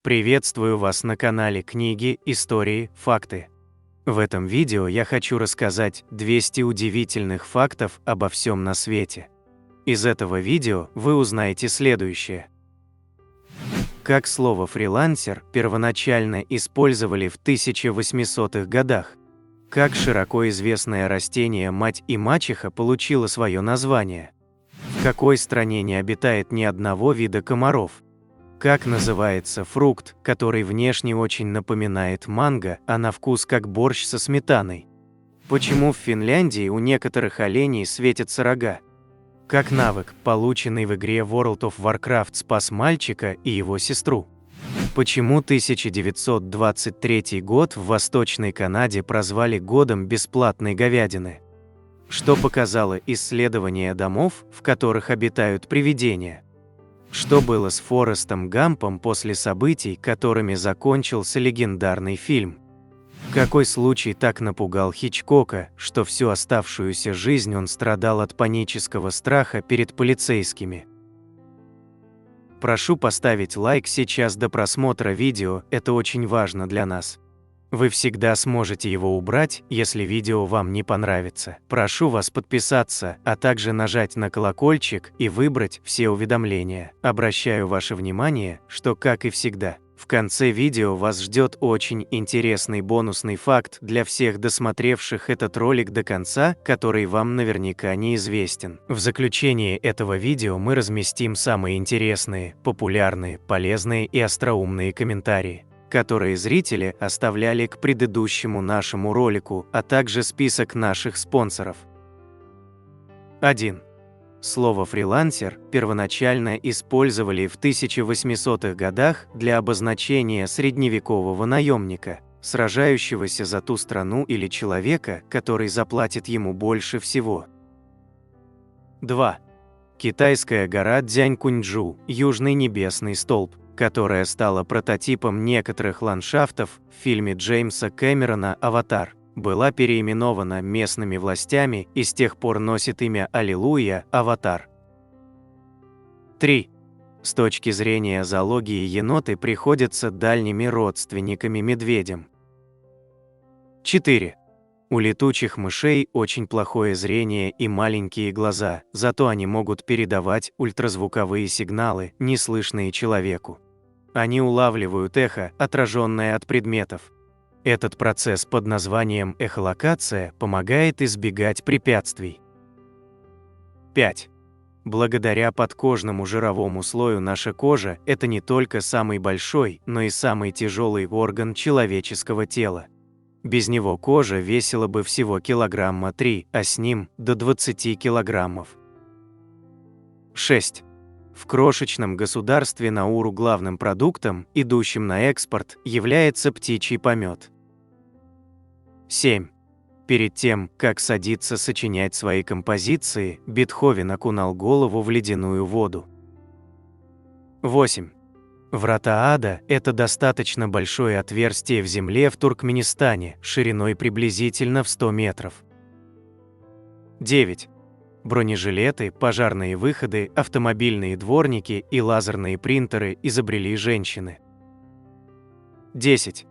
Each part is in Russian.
Приветствую вас на канале Книги, Истории, Факты. В этом видео я хочу рассказать 200 удивительных фактов обо всем на свете. Из этого видео вы узнаете следующее. Как слово «фрилансер» первоначально использовали в 1800-х годах? Как широко известное растение «мать и мачеха» получило свое название? В какой стране не обитает ни одного вида комаров? Как называется фрукт, который внешне очень напоминает манго, а на вкус как борщ со сметаной? Почему в Финляндии у некоторых оленей светятся рога? Как навык, полученный в игре World of Warcraft, спас мальчика и его сестру? Почему 1923 год в Восточной Канаде прозвали годом бесплатной говядины? Что показало исследование домов, в которых обитают привидения? Что было с Форестом Гампом после событий, которыми закончился легендарный фильм? Какой случай так напугал Хичкока, что всю оставшуюся жизнь он страдал от панического страха перед полицейскими? Прошу поставить лайк сейчас до просмотра видео, это очень важно для нас. Вы всегда сможете его убрать, если видео вам не понравится. Прошу вас подписаться, а также нажать на колокольчик и выбрать все уведомления. Обращаю ваше внимание, что, как и всегда, в конце видео вас ждет очень интересный бонусный факт для всех досмотревших этот ролик до конца, который вам наверняка неизвестен. В заключении этого видео мы разместим самые интересные, популярные, полезные и остроумные комментарии, которые зрители оставляли к предыдущему нашему ролику, а также список наших спонсоров. 1. Слово «фрилансер» первоначально использовали в 1800-х годах для обозначения средневекового наемника, сражающегося за ту страну или человека, который заплатит ему больше всего. 2. Китайская гора Дзянькуньчжу, Южный небесный столб, которая стала прототипом некоторых ландшафтов в фильме Джеймса Кэмерона «Аватар», была переименована местными властями и с тех пор носит имя Аллилуйя, Аватар. 3. С точки зрения зоологии еноты приходятся дальними родственниками медведям. 4. У летучих мышей очень плохое зрение и маленькие глаза, зато они могут передавать ультразвуковые сигналы, неслышные человеку. Они улавливают эхо, отраженное от предметов. Этот процесс под названием эхолокация помогает избегать препятствий. 5. Благодаря подкожному жировому слою наша кожа – это не только самый большой, но и самый тяжелый орган человеческого тела. Без него кожа весила бы всего килограмма 3, а с ним – до 20 килограммов. 6. В крошечном государстве Науру главным продуктом, идущим на экспорт, является птичий помет. 7. Перед тем, как садиться сочинять свои композиции, Бетховен окунал голову в ледяную воду. 8. Врата ада – это достаточно большое отверстие в земле в Туркменистане, шириной приблизительно в 100 метров. 9. Бронежилеты, пожарные выходы, автомобильные дворники и лазерные принтеры изобрели женщины. 10.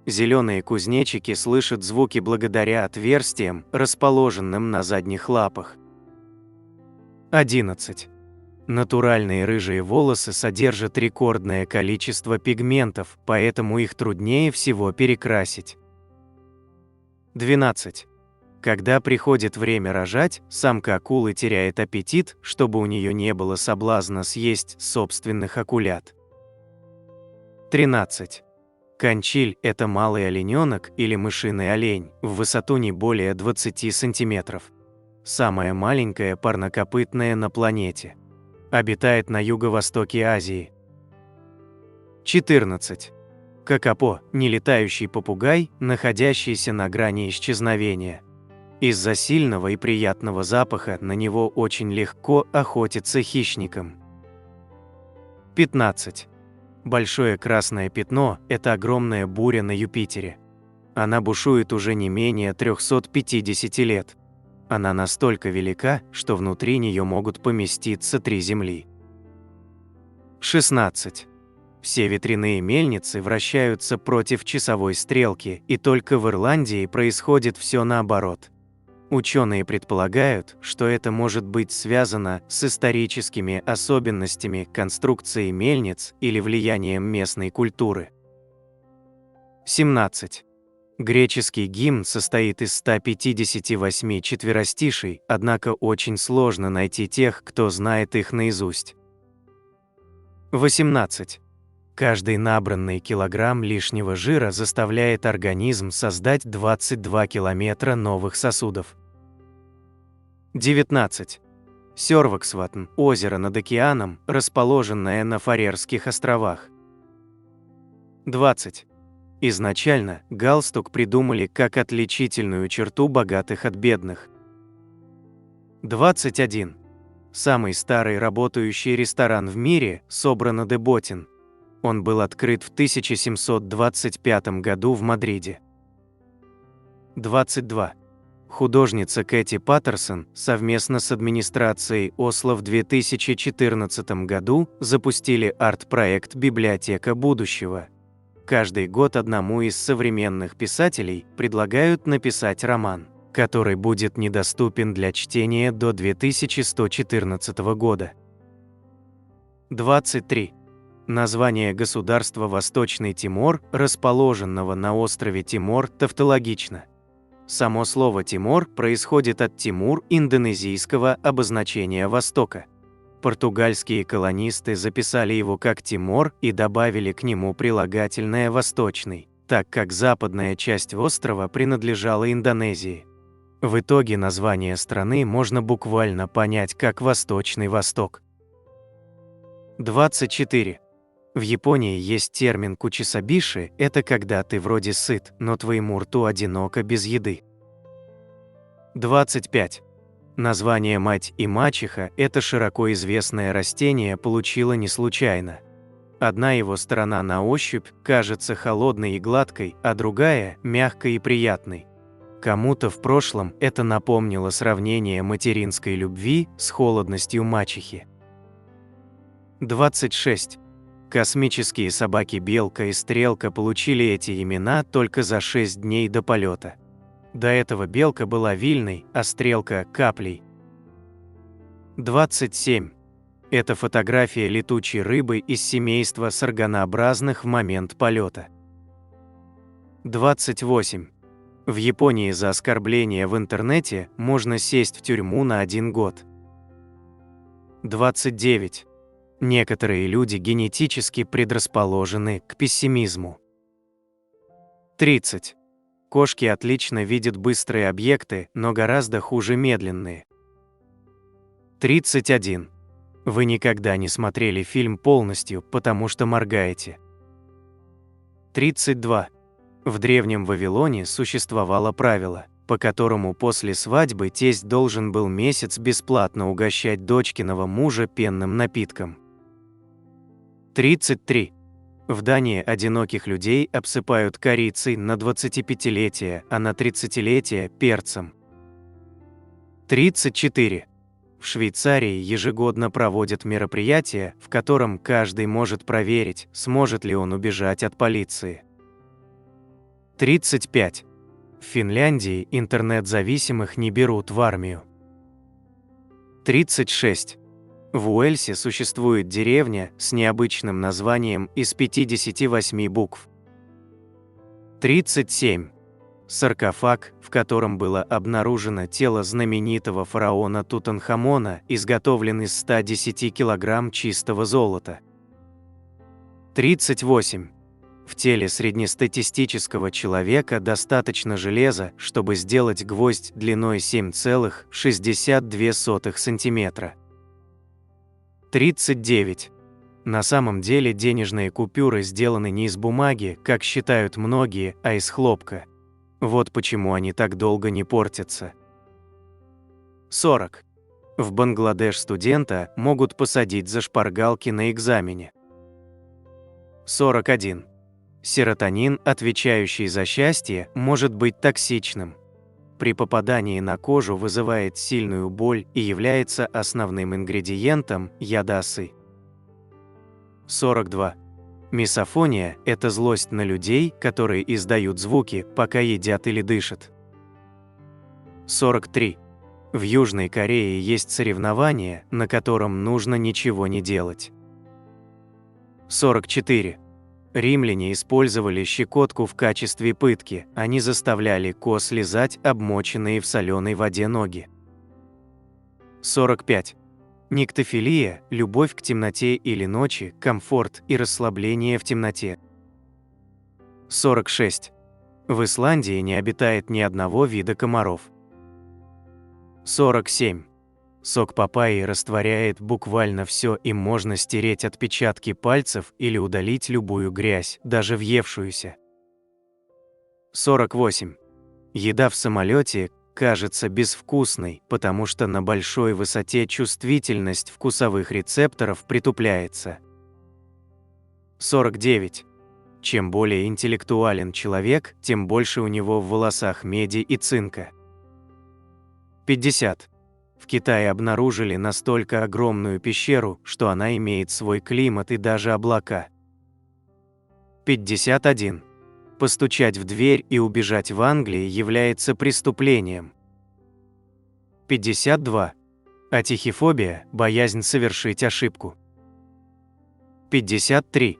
Зеленые кузнечики слышат звуки благодаря отверстиям, расположенным на задних лапах. 11. Натуральные рыжие волосы содержат рекордное количество пигментов, поэтому их труднее всего перекрасить. 12. Когда приходит время рожать, самка акулы теряет аппетит, чтобы у нее не было соблазна съесть собственных акулят. 13. Кончиль – это малый олененок или мышиный олень, в высоту не более 20 сантиметров. Самая маленькая парнокопытная на планете. Обитает на юго-востоке Азии. 14. Какапо – нелетающий попугай, находящийся на грани исчезновения. Из-за сильного и приятного запаха на него очень легко охотиться хищникам. 15. Большое красное пятно – это огромная буря на Юпитере. Она бушует уже не менее 350 лет. Она настолько велика, что внутри нее могут поместиться 3 Земли. 16. В Все ветряные мельницы вращаются против часовой стрелки, и только в Ирландии происходит все наоборот. Ученые предполагают, что это может быть связано с историческими особенностями конструкции мельниц или влиянием местной культуры. 17. Греческий гимн состоит из 158 четверостишей, однако очень сложно найти тех, кто знает их наизусть. 18. Каждый набранный килограмм лишнего жира заставляет организм создать 22 километра новых сосудов. 19. Сёрваксватн – озеро над океаном, расположенное на Фарерских островах. 20. Изначально галстук придумали как отличительную черту богатых от бедных. 21. Самый старый работающий ресторан в мире – Собрано де Ботин. Он был открыт в 1725 году в Мадриде. 22. Художница Кэти Паттерсон совместно с администрацией Осло в 2014 году запустили арт-проект «Библиотека будущего». Каждый год одному из современных писателей предлагают написать роман, который будет недоступен для чтения до 2114 года. 23. Название государства Восточный Тимор, расположенного на острове Тимор, тавтологично. Само слово «Тимор» происходит от Тимур, индонезийского обозначения Востока. Португальские колонисты записали его как Тимор и добавили к нему прилагательное «восточный», так как западная часть острова принадлежала Индонезии. В итоге название страны можно буквально понять как «Восточный Восток». 24. В Японии есть термин кучисабиши – это когда ты вроде сыт, но твоему рту одиноко без еды. 25. Название «мать» и «мачеха» – это широко известное растение получило не случайно. Одна его сторона на ощупь кажется холодной и гладкой, а другая – мягкой и приятной. Кому-то в прошлом это напомнило сравнение материнской любви с холодностью мачехи. 26. Космические собаки Белка и Стрелка получили эти имена только за 6 дней до полета. До этого Белка была вильной, а Стрелка – каплей. 27. Это фотография летучей рыбы из семейства сарганообразных в момент полета. 28. В Японии за оскорбление в интернете можно сесть в тюрьму на 1 год. 29. Некоторые люди генетически предрасположены к пессимизму. 30. Кошки отлично видят быстрые объекты, но гораздо хуже медленные. 31. Вы никогда не смотрели фильм полностью, потому что моргаете. 32. В Древнем Вавилоне существовало правило, по которому после свадьбы тесть должен был месяц бесплатно угощать дочкиного мужа пенным напитком. 33. В Дании одиноких людей обсыпают корицей на 25-летие, а на 30-летие – перцем. 34. В Швейцарии ежегодно проводят мероприятие, в котором каждый может проверить, сможет ли он убежать от полиции. 35. В Финляндии интернет-зависимых не берут в армию. 36. В Уэльсе существует деревня с необычным названием из 58 букв. 37. Саркофаг, в котором было обнаружено тело знаменитого фараона Тутанхамона, изготовлен из 110 килограмм чистого золота. 38. В теле среднестатистического человека достаточно железа, чтобы сделать гвоздь длиной 7,62 см. 39. На самом деле денежные купюры сделаны не из бумаги, как считают многие, а из хлопка. Вот почему они так долго не портятся. 40. В Бангладеш студента могут посадить за шпаргалки на экзамене. 41. Серотонин, отвечающий за счастье, может быть токсичным. При попадании на кожу вызывает сильную боль и является основным ингредиентом яда осы. 42. Мисофония – это злость на людей, которые издают звуки, пока едят или дышат. 43. В Южной Корее есть соревнование, на котором нужно ничего не делать. 44. Римляне использовали щекотку в качестве пытки, они заставляли коз лизать обмоченные в соленой воде ноги. 45. Никтофилия – любовь к темноте или ночи, комфорт и расслабление в темноте. 46. В Исландии не обитает ни одного вида комаров. 47. Сок папайи растворяет буквально все, и можно стереть отпечатки пальцев или удалить любую грязь, даже въевшуюся. 48. Еда в самолете кажется безвкусной, потому что на большой высоте чувствительность вкусовых рецепторов притупляется. 49. Чем более интеллектуален человек, тем больше у него в волосах меди и цинка. 50. В Китае обнаружили настолько огромную пещеру, что она имеет свой климат и даже облака. 51. Постучать в дверь и убежать в Англии является преступлением. 52. Атихифобия – боязнь совершить ошибку. 53.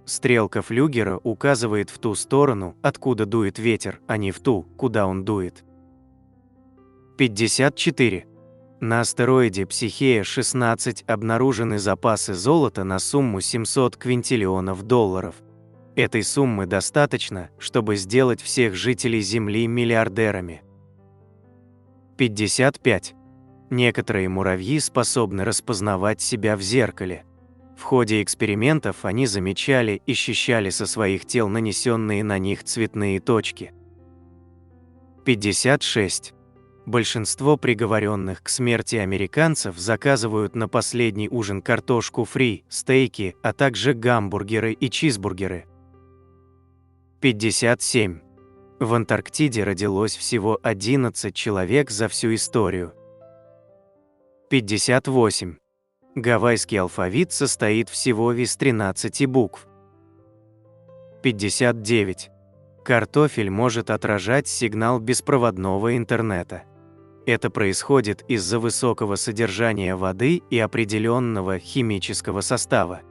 Стрелка флюгера указывает в ту сторону, откуда дует ветер, а не в ту, куда он дует. 54. На астероиде Психея-16 обнаружены запасы золота на сумму 700 квинтиллионов долларов. Этой суммы достаточно, чтобы сделать всех жителей Земли миллиардерами. 55. Некоторые муравьи способны распознавать себя в зеркале. В ходе экспериментов они замечали и счищали со своих тел нанесенные на них цветные точки. 56. Большинство приговоренных к смерти американцев заказывают на последний ужин картошку фри, стейки, а также гамбургеры и чизбургеры. 57. В Антарктиде родилось всего 11 человек за всю историю. 58. Гавайский алфавит состоит всего из 13 букв. 59. Картофель может отражать сигнал беспроводного интернета. Это происходит из-за высокого содержания воды и определенного химического состава.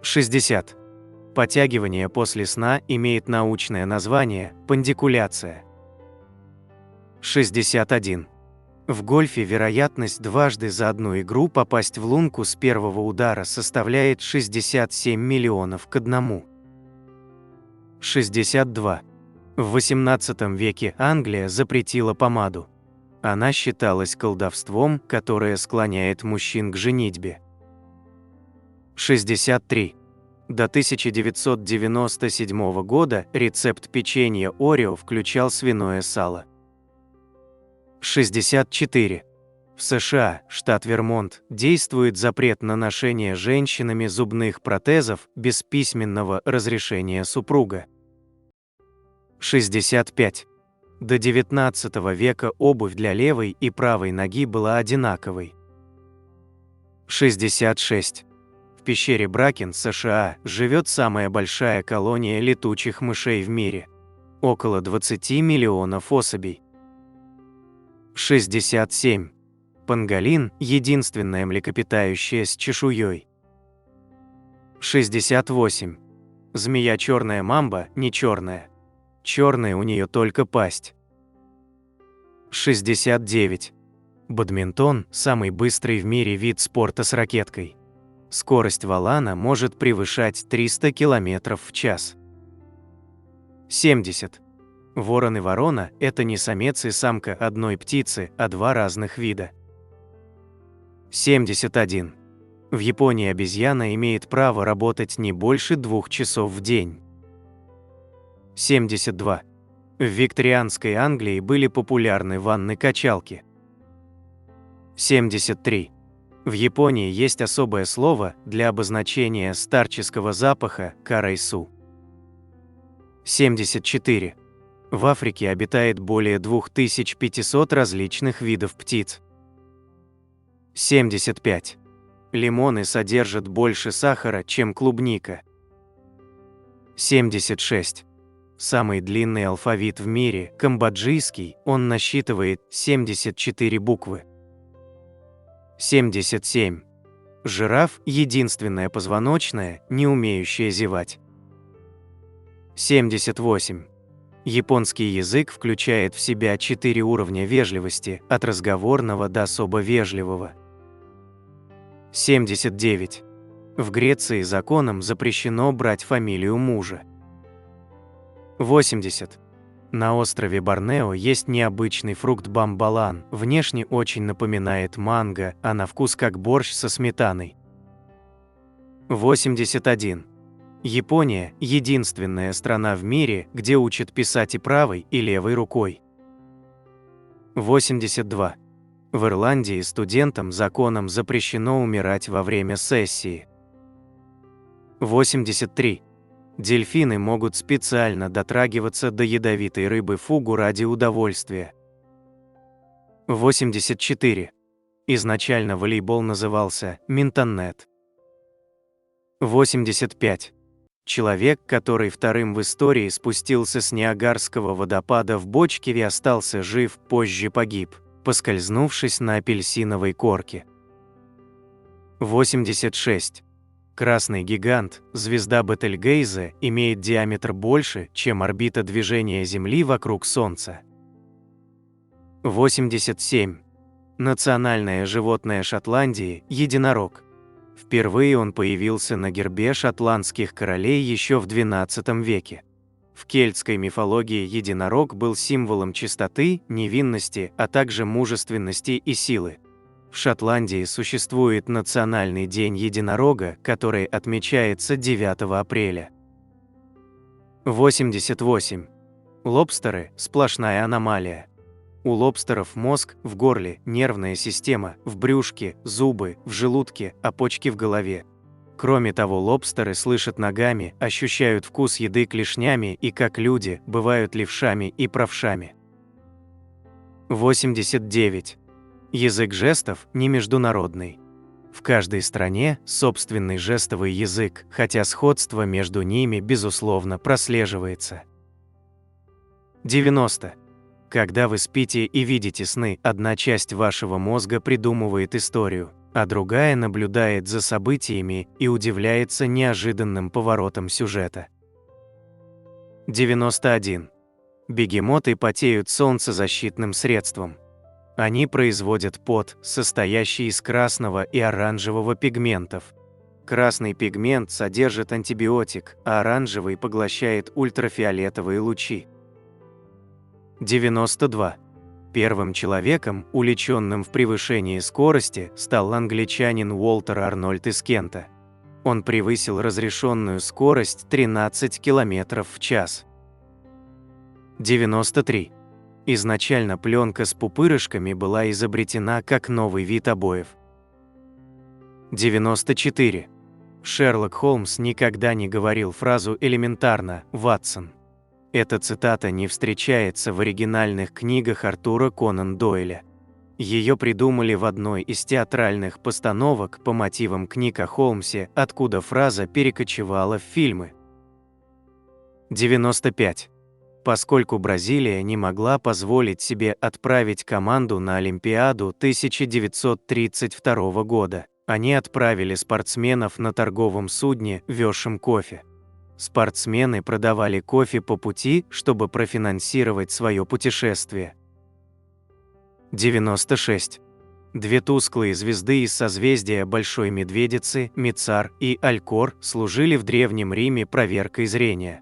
60. Подтягивание после сна имеет научное название – пандикуляция. 61. В гольфе вероятность дважды за одну игру попасть в лунку с первого удара составляет 67 миллионов к 1. 62. В XVIII веке Англия запретила помаду. Она считалась колдовством, которое склоняет мужчин к женитьбе. 63. До 1997 года рецепт печенья Орео включал свиное сало. 64. В США, штат Вермонт, действует запрет на ношение женщинами зубных протезов без письменного разрешения супруга. 65. До XIX века обувь для левой и правой ноги была одинаковой. 66. В пещере Бракен, США, живет самая большая колония летучих мышей в мире. Около 20 миллионов особей. 67. Панголин – единственное млекопитающее с чешуей. 68. Змея черная мамба не черная. Черная у нее только пасть. 69. Бадминтон – самый быстрый в мире вид спорта с ракеткой. Скорость валана может превышать 300 км в час. 70. Ворон и ворона – это не самец и самка одной птицы, а два разных вида. 71. В Японии обезьяна имеет право работать не больше 2 часов в день. 72. В викторианской Англии были популярны ванны-качалки. 73. В Японии есть особое слово для обозначения старческого запаха – карайсу. 74. В Африке обитает более 2500 различных видов птиц. 75. Лимоны содержат больше сахара, чем клубника. 76. Самый длинный алфавит в мире – камбоджийский, он насчитывает 74 буквы. 77. Жираф – единственное позвоночное, не умеющее зевать. 78. Японский язык включает в себя 4 уровня вежливости, от разговорного до особо вежливого. 79. В Греции законом запрещено брать фамилию мужа. 80. На острове Борнео есть необычный фрукт бамбалан, внешне очень напоминает манго, а на вкус как борщ со сметаной. 81. Япония – единственная страна в мире, где учат писать и правой, и левой рукой. 82. В Ирландии студентам законом запрещено умирать во время сессии. 83. Дельфины могут специально дотрагиваться до ядовитой рыбы фугу ради удовольствия. 84. Изначально волейбол назывался минтоннет. 85. Человек, который вторым в истории спустился с Ниагарского водопада в бочке и остался жив, позже погиб, поскользнувшись на апельсиновой корке. 86. Красный гигант, звезда Бетельгейзе, имеет диаметр больше, чем орбита движения Земли вокруг Солнца. 87. Национальное животное Шотландии – единорог. Впервые он появился на гербе шотландских королей еще в XII веке. В кельтской мифологии единорог был символом чистоты, невинности, а также мужественности и силы. В Шотландии существует Национальный день единорога, который отмечается 9 апреля. 88. Лобстеры – сплошная аномалия. У лобстеров мозг в горле, нервная система в брюшке, зубы в желудке, а почки в голове. Кроме того, лобстеры слышат ногами, ощущают вкус еды клешнями и, как люди, бывают левшами и правшами. 89. Язык жестов не международный. В каждой стране собственный жестовый язык, хотя сходство между ними, безусловно, прослеживается. 90. Когда вы спите и видите сны, одна часть вашего мозга придумывает историю, а другая наблюдает за событиями и удивляется неожиданным поворотам сюжета. 91. Бегемоты потеют солнцезащитным средством. Они производят пот, состоящий из красного и оранжевого пигментов. Красный пигмент содержит антибиотик, а оранжевый поглощает ультрафиолетовые лучи. 92. Первым человеком, уличенным в превышении скорости, стал англичанин Уолтер Арнольд из Кента. Он превысил разрешенную скорость 13 км в час. 93. Изначально пленка с пупырышками была изобретена как новый вид обоев. 94. Шерлок Холмс никогда не говорил фразу «элементарно, Ватсон». Эта цитата не встречается в оригинальных книгах Артура Конан Дойля. Ее придумали в одной из театральных постановок по мотивам книг о Холмсе, откуда фраза перекочевала в фильмы. 95. Поскольку Бразилия не могла позволить себе отправить команду на Олимпиаду 1932 года, они отправили спортсменов на торговом судне, везшем кофе. Спортсмены продавали кофе по пути, чтобы профинансировать свое путешествие. 96. Две тусклые звезды из созвездия Большой Медведицы, Мицар и Алькор, служили в Древнем Риме проверкой зрения.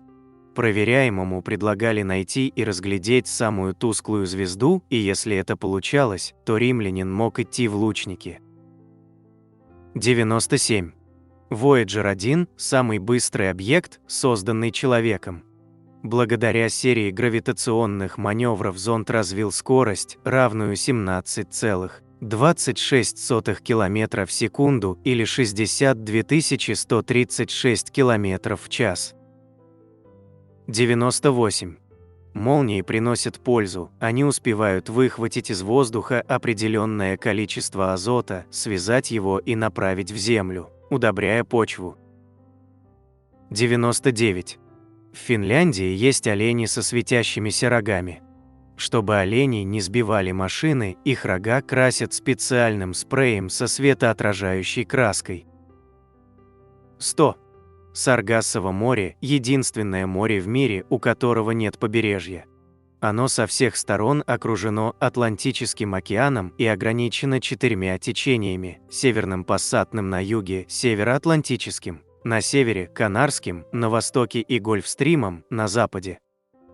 Проверяемому предлагали найти и разглядеть самую тусклую звезду, и если это получалось, то римлянин мог идти в лучники. 97. Voyager 1 – самый быстрый объект, созданный человеком. Благодаря серии гравитационных маневров зонд развил скорость, равную 17,26 км в секунду или 62 136 км в час. 98. Молнии приносят пользу, они успевают выхватить из воздуха определенное количество азота, связать его и направить в землю, удобряя почву. 99. В Финляндии есть олени со светящимися рогами. Чтобы оленей не сбивали машины, их рога красят специальным спреем со светоотражающей краской. 100. Саргассово море – единственное море в мире, у которого нет побережья. Оно со всех сторон окружено Атлантическим океаном и ограничено 4 течениями – Северным Пассатным на юге, Североатлантическим, на севере – Канарским, на востоке и Гольфстримом, на западе.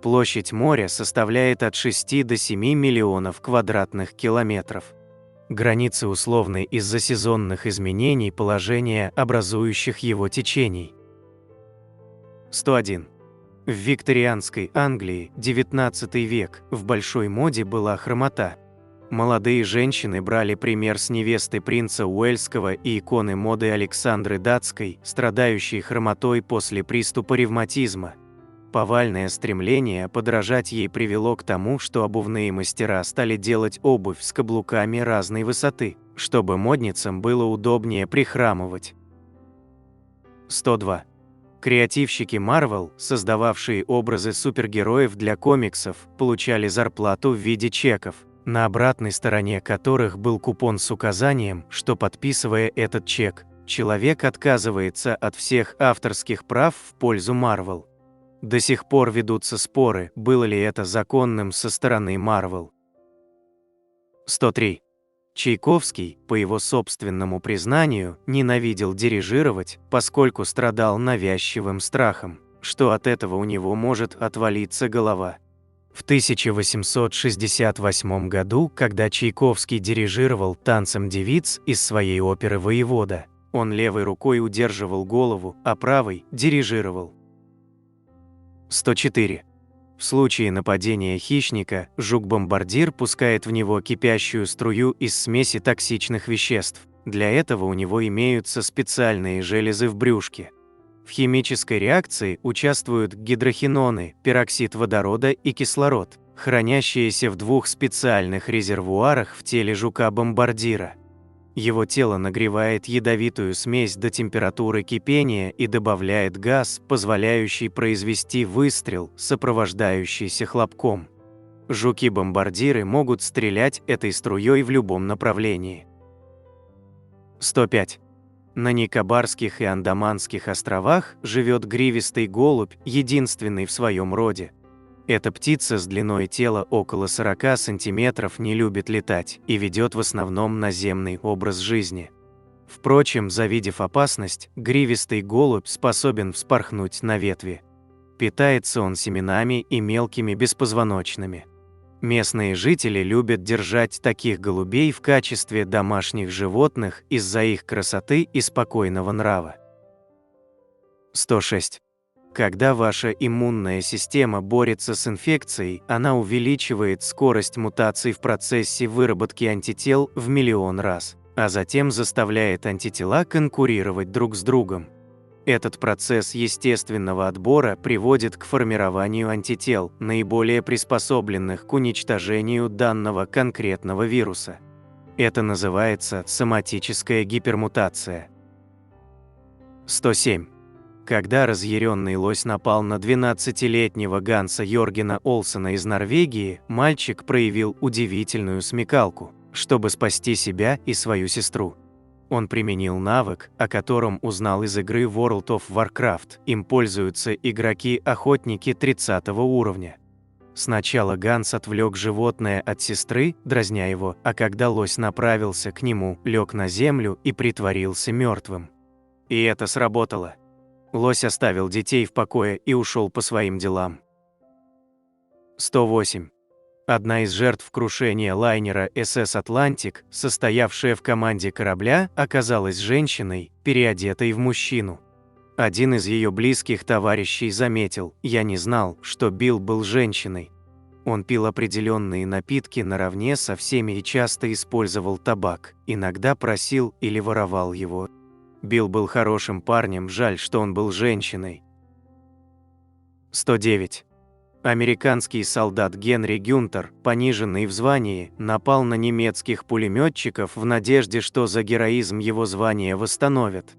Площадь моря составляет от 6 до 7 миллионов квадратных километров. Границы условны из-за сезонных изменений положения образующих его течений. 101. В викторианской Англии, 19 век, в большой моде была хромота. Молодые женщины брали пример с невесты принца Уэльского и иконы моды Александры Датской, страдающей хромотой после приступа ревматизма. Повальное стремление подражать ей привело к тому, что обувные мастера стали делать обувь с каблуками разной высоты, чтобы модницам было удобнее прихрамывать. 102. Креативщики Marvel, создававшие образы супергероев для комиксов, получали зарплату в виде чеков, на обратной стороне которых был купон с указанием, что, подписывая этот чек, человек отказывается от всех авторских прав в пользу Marvel. До сих пор ведутся споры, было ли это законным со стороны Marvel. 103. Чайковский, по его собственному признанию, ненавидел дирижировать, поскольку страдал навязчивым страхом, что от этого у него может отвалиться голова. В 1868 году, когда Чайковский дирижировал «Танцем девиц» из своей оперы «Воевода», он левой рукой удерживал голову, а правой дирижировал. 104. В случае нападения хищника, жук-бомбардир пускает в него кипящую струю из смеси токсичных веществ. Для этого у него имеются специальные железы в брюшке. В химической реакции участвуют гидрохиноны, пероксид водорода и кислород, хранящиеся в 2 специальных резервуарах в теле жука-бомбардира. Его тело нагревает ядовитую смесь до температуры кипения и добавляет газ, позволяющий произвести выстрел, сопровождающийся хлопком. Жуки-бомбардиры могут стрелять этой струей в любом направлении. 105. На Никобарских и Андаманских островах живет гривистый голубь, единственный в своем роде. Эта птица с длиной тела около 40 сантиметров не любит летать и ведет в основном наземный образ жизни. Впрочем, завидев опасность, гривистый голубь способен вспорхнуть на ветви. Питается он семенами и мелкими беспозвоночными. Местные жители любят держать таких голубей в качестве домашних животных из-за их красоты и спокойного нрава. 106. Когда ваша иммунная система борется с инфекцией, она увеличивает скорость мутаций в процессе выработки антител в 1 000 000 раз, а затем заставляет антитела конкурировать друг с другом. Этот процесс естественного отбора приводит к формированию антител, наиболее приспособленных к уничтожению данного конкретного вируса. Это называется соматическая гипермутация. 107. Когда разъяренный лось напал на 12-летнего Ганса Йоргена Олсена из Норвегии, мальчик проявил удивительную смекалку, чтобы спасти себя и свою сестру. Он применил навык, о котором узнал из игры World of Warcraft. Им пользуются игроки-охотники 30 уровня. Сначала Ганс отвлек животное от сестры, дразня его, а когда лось направился к нему, лег на землю и притворился мертвым. И это сработало. Лось оставил детей в покое и ушел по своим делам. 108. Одна из жертв крушения лайнера СС «Атлантик», состоявшая в команде корабля, оказалась женщиной, переодетой в мужчину. Один из ее близких товарищей заметил: «Я не знал, что Билл был женщиной». Он пил определенные напитки наравне со всеми и часто использовал табак, иногда просил или воровал его. Билл был хорошим парнем, жаль, что он был женщиной. 109. Американский солдат Генри Гюнтер, пониженный в звании, напал на немецких пулеметчиков в надежде, что за героизм его звание восстановят.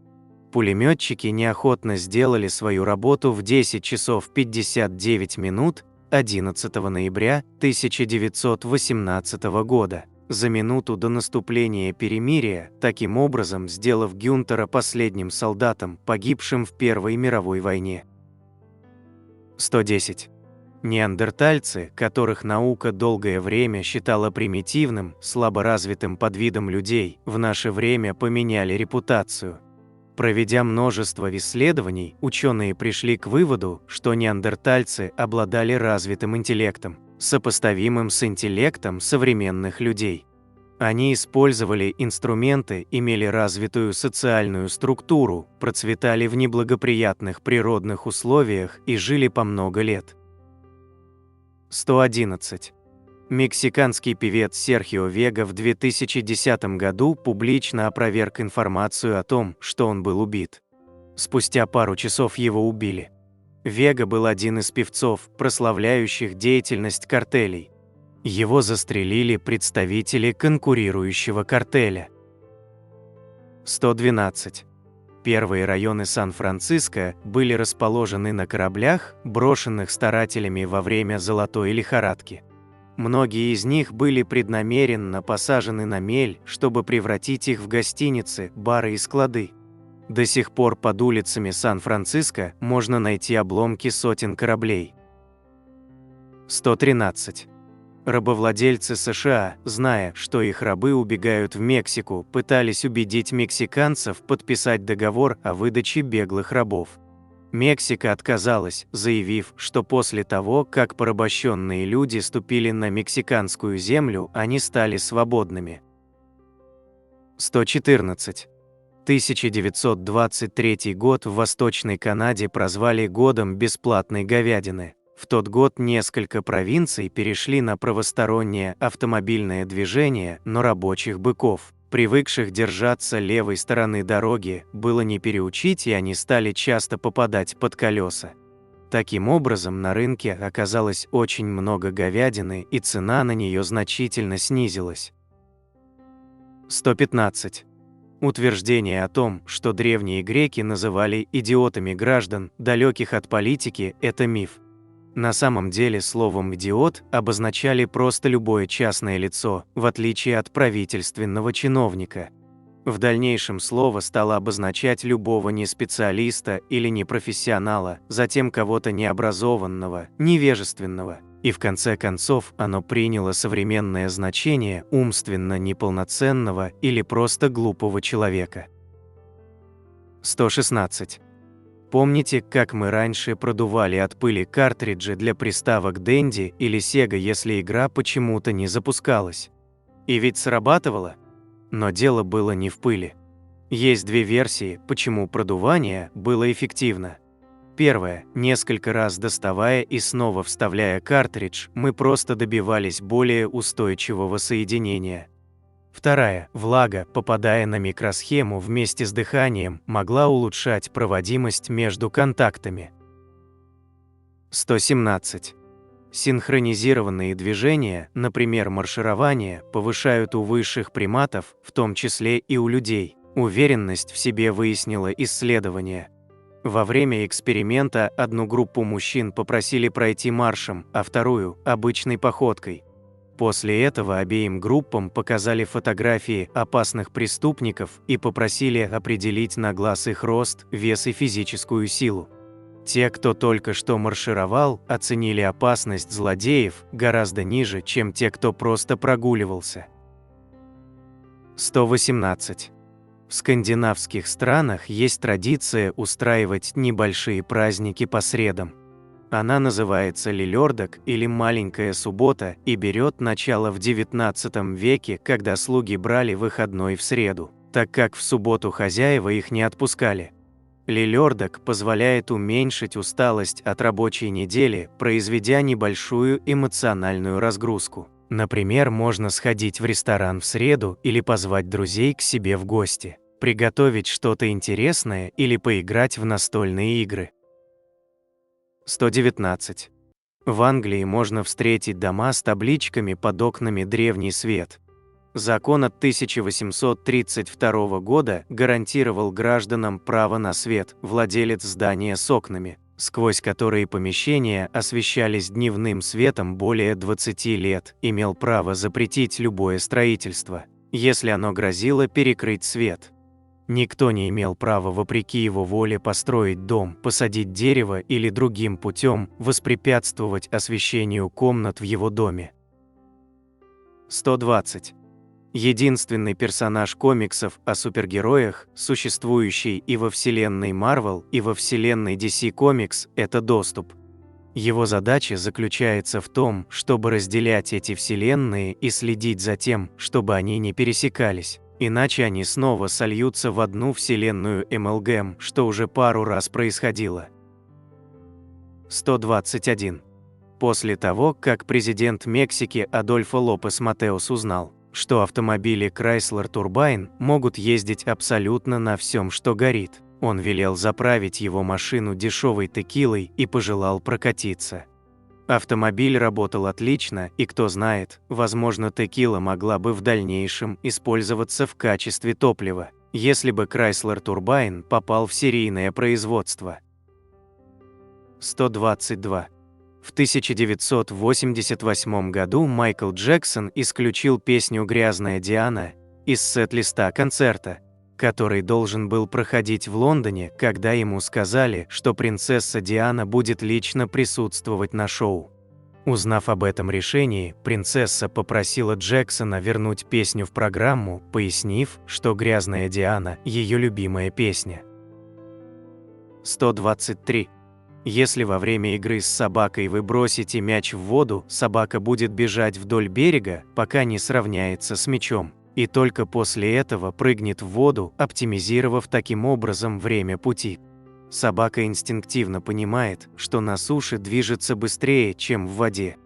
Пулеметчики неохотно сделали свою работу в 10 часов 59 минут 11 ноября 1918 года, за минуту до наступления перемирия, таким образом сделав Гюнтера последним солдатом, погибшим в Первой мировой войне. 110. Неандертальцы, которых наука долгое время считала примитивным, слаборазвитым подвидом людей, в наше время поменяли репутацию. Проведя множество исследований, ученые пришли к выводу, что неандертальцы обладали развитым интеллектом, сопоставимым с интеллектом современных людей. Они использовали инструменты, имели развитую социальную структуру, процветали в неблагоприятных природных условиях и жили по много лет. 111. Мексиканский певец Серхио Вега в 2010 году публично опроверг информацию о том, что он был убит. Спустя пару часов его убили. Вега был один из певцов, прославляющих деятельность картелей. Его застрелили представители конкурирующего картеля. 112. Первые районы Сан-Франциско были расположены на кораблях, брошенных старателями во время золотой лихорадки. Многие из них были преднамеренно посажены на мель, чтобы превратить их в гостиницы, бары и склады. До сих пор под улицами Сан-Франциско можно найти обломки сотен кораблей. 113. Рабовладельцы США, зная, что их рабы убегают в Мексику, пытались убедить мексиканцев подписать договор о выдаче беглых рабов. Мексика отказалась, заявив, что после того, как порабощенные люди ступили на мексиканскую землю, они стали свободными. 114. 1923 год в Восточной Канаде прозвали годом бесплатной говядины. В тот год несколько провинций перешли на правостороннее автомобильное движение, но рабочих быков, привыкших держаться левой стороны дороги, было не переучить, и они стали часто попадать под колеса. Таким образом, на рынке оказалось очень много говядины, и цена на нее значительно снизилась. 115. Утверждение о том, что древние греки называли идиотами граждан, далеких от политики, это миф. На самом деле словом «идиот» обозначали просто любое частное лицо, в отличие от правительственного чиновника. В дальнейшем слово стало обозначать любого неспециалиста или непрофессионала, затем кого-то необразованного, невежественного, и в конце концов оно приняло современное значение умственно неполноценного или просто глупого человека. 116. Помните, как мы раньше продували от пыли картриджи для приставок Dendy или Sega, если игра почему-то не запускалась? И ведь срабатывало? Но дело было не в пыли. Есть две версии, почему продувание было эффективно. Первая. Несколько раз доставая и снова вставляя картридж, мы просто добивались более устойчивого соединения. Вторая. Влага, попадая на микросхему вместе с дыханием, могла улучшать проводимость между контактами. 117. Синхронизированные движения, например, марширование, повышают у высших приматов, в том числе и у людей, уверенность в себе, выяснило исследование. Во время эксперимента одну группу мужчин попросили пройти маршем, а вторую – обычной походкой. После этого обеим группам показали фотографии опасных преступников и попросили определить на глаз их рост, вес и физическую силу. Те, кто только что маршировал, оценили опасность злодеев гораздо ниже, чем те, кто просто прогуливался. 118. В скандинавских странах есть традиция устраивать небольшие праздники по средам. Она называется лилёрдаг или маленькая суббота и берет начало в XIX веке, когда слуги брали выходной в среду, так как в субботу хозяева их не отпускали. Лилёрдаг позволяет уменьшить усталость от рабочей недели, произведя небольшую эмоциональную разгрузку. Например, можно сходить в ресторан в среду или позвать друзей к себе в гости, приготовить что-то интересное или поиграть в настольные игры. 119. В Англии можно встретить дома с табличками под окнами «Древний свет». Закон от 1832 года гарантировал гражданам право на свет. Владелец здания с окнами, сквозь которые помещения освещались дневным светом более 20 лет, имел право запретить любое строительство, если оно грозило перекрыть свет. Никто не имел права вопреки его воле построить дом, посадить дерево или другим путем воспрепятствовать освещению комнат в его доме. 120. Единственный персонаж комиксов о супергероях, существующий и во вселенной Marvel, и во вселенной DC Comics, это доступ. Его задача заключается в том, чтобы разделять эти вселенные и следить за тем, чтобы они не пересекались, иначе они снова сольются в одну вселенную MLGM, что уже пару раз происходило. 121. После того, как президент Мексики Адольфо Лопес Матеос узнал, что автомобили Chrysler Turbine могут ездить абсолютно на всем, что горит, он велел заправить его машину дешевой текилой и пожелал прокатиться. Автомобиль работал отлично, и кто знает, возможно, текила могла бы в дальнейшем использоваться в качестве топлива, если бы Chrysler Turbine попал в серийное производство. 122. В 1988 году Майкл Джексон исключил песню «Грязная Диана» из сет-листа концерта, который должен был проходить в Лондоне, когда ему сказали, что принцесса Диана будет лично присутствовать на шоу. Узнав об этом решении, принцесса попросила Джексона вернуть песню в программу, пояснив, что «Грязная Диана» – ее любимая песня. 123. Если во время игры с собакой вы бросите мяч в воду, собака будет бежать вдоль берега, пока не сравняется с мячом, и только после этого прыгнет в воду, оптимизировав таким образом время пути. Собака инстинктивно понимает, что на суше движется быстрее, чем в воде.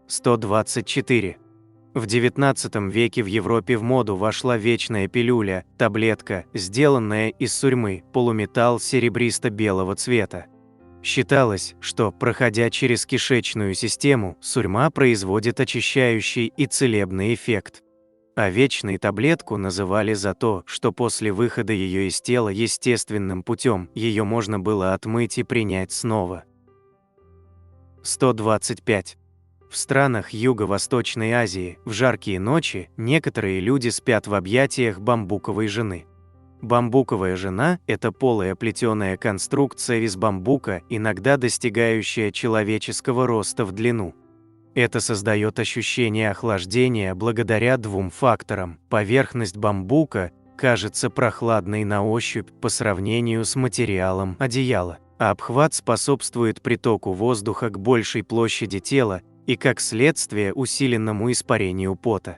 124. В XIX веке в Европе в моду вошла вечная пилюля, таблетка, сделанная из сурьмы, полуметалл серебристо-белого цвета. Считалось, что, проходя через кишечную систему, сурьма производит очищающий и целебный эффект. А вечной таблетку называли за то, что после выхода ее из тела естественным путем ее можно было отмыть и принять снова. 125. В странах Юго-Восточной Азии в жаркие ночи некоторые люди спят в объятиях бамбуковой жены. Бамбуковая жена – это полая плетеная конструкция из бамбука, иногда достигающая человеческого роста в длину. Это создает ощущение охлаждения благодаря двум факторам. Поверхность бамбука кажется прохладной на ощупь по сравнению с материалом одеяла, а обхват способствует притоку воздуха к большей площади тела и, как следствие, усиленному испарению пота.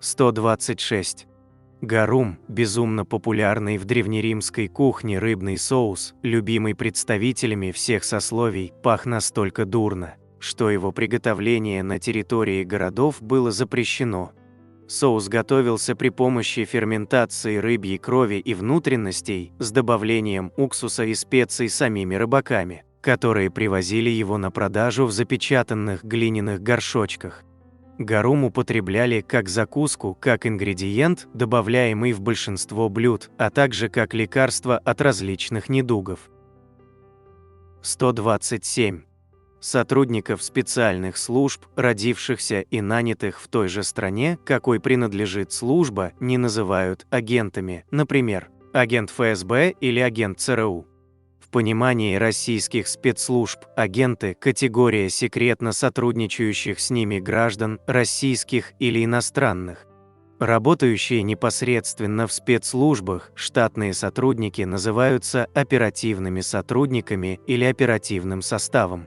126. Гарум – безумно популярный в древнеримской кухне рыбный соус, любимый представителями всех сословий, пах настолько дурно, что его приготовление на территории городов было запрещено. Соус готовился при помощи ферментации рыбьей крови и внутренностей с добавлением уксуса и специй самими рыбаками, которые привозили его на продажу в запечатанных глиняных горшочках. Гарум употребляли как закуску, как ингредиент, добавляемый в большинство блюд, а также как лекарство от различных недугов. 127. Сотрудников специальных служб, родившихся и нанятых в той же стране, какой принадлежит служба, не называют агентами, например, агент ФСБ или агент ЦРУ. В понимании российских спецслужб агенты – категория секретно сотрудничающих с ними граждан, российских или иностранных. Работающие непосредственно в спецслужбах штатные сотрудники называются оперативными сотрудниками или оперативным составом.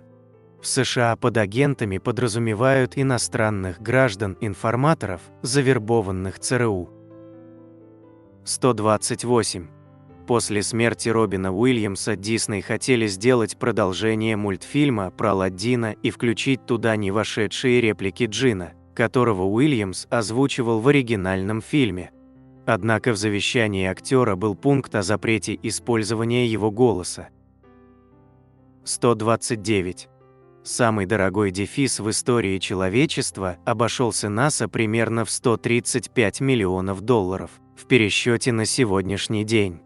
В США под агентами подразумевают иностранных граждан-информаторов, завербованных ЦРУ. 128. После смерти Робина Уильямса Дисней хотели сделать продолжение мультфильма про Аладдина и включить туда не вошедшие реплики Джина, которого Уильямс озвучивал в оригинальном фильме. Однако в завещании актера был пункт о запрете использования его голоса. 129. Самый дорогой дефис в истории человечества обошелся НАСА примерно в 135 миллионов долларов в пересчете на сегодняшний день.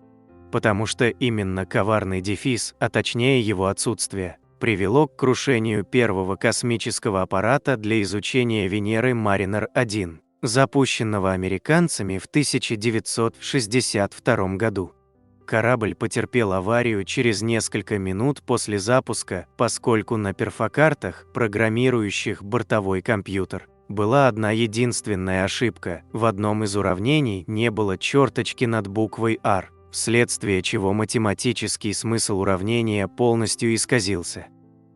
Потому что именно коварный дефис, а точнее его отсутствие, привело к крушению первого космического аппарата для изучения Венеры Mariner-1, запущенного американцами в 1962 году. Корабль потерпел аварию через несколько минут после запуска, поскольку на перфокартах, программирующих бортовой компьютер, была одна единственная ошибка: в одном из уравнений не было черточки над буквой R, вследствие чего математический смысл уравнения полностью исказился.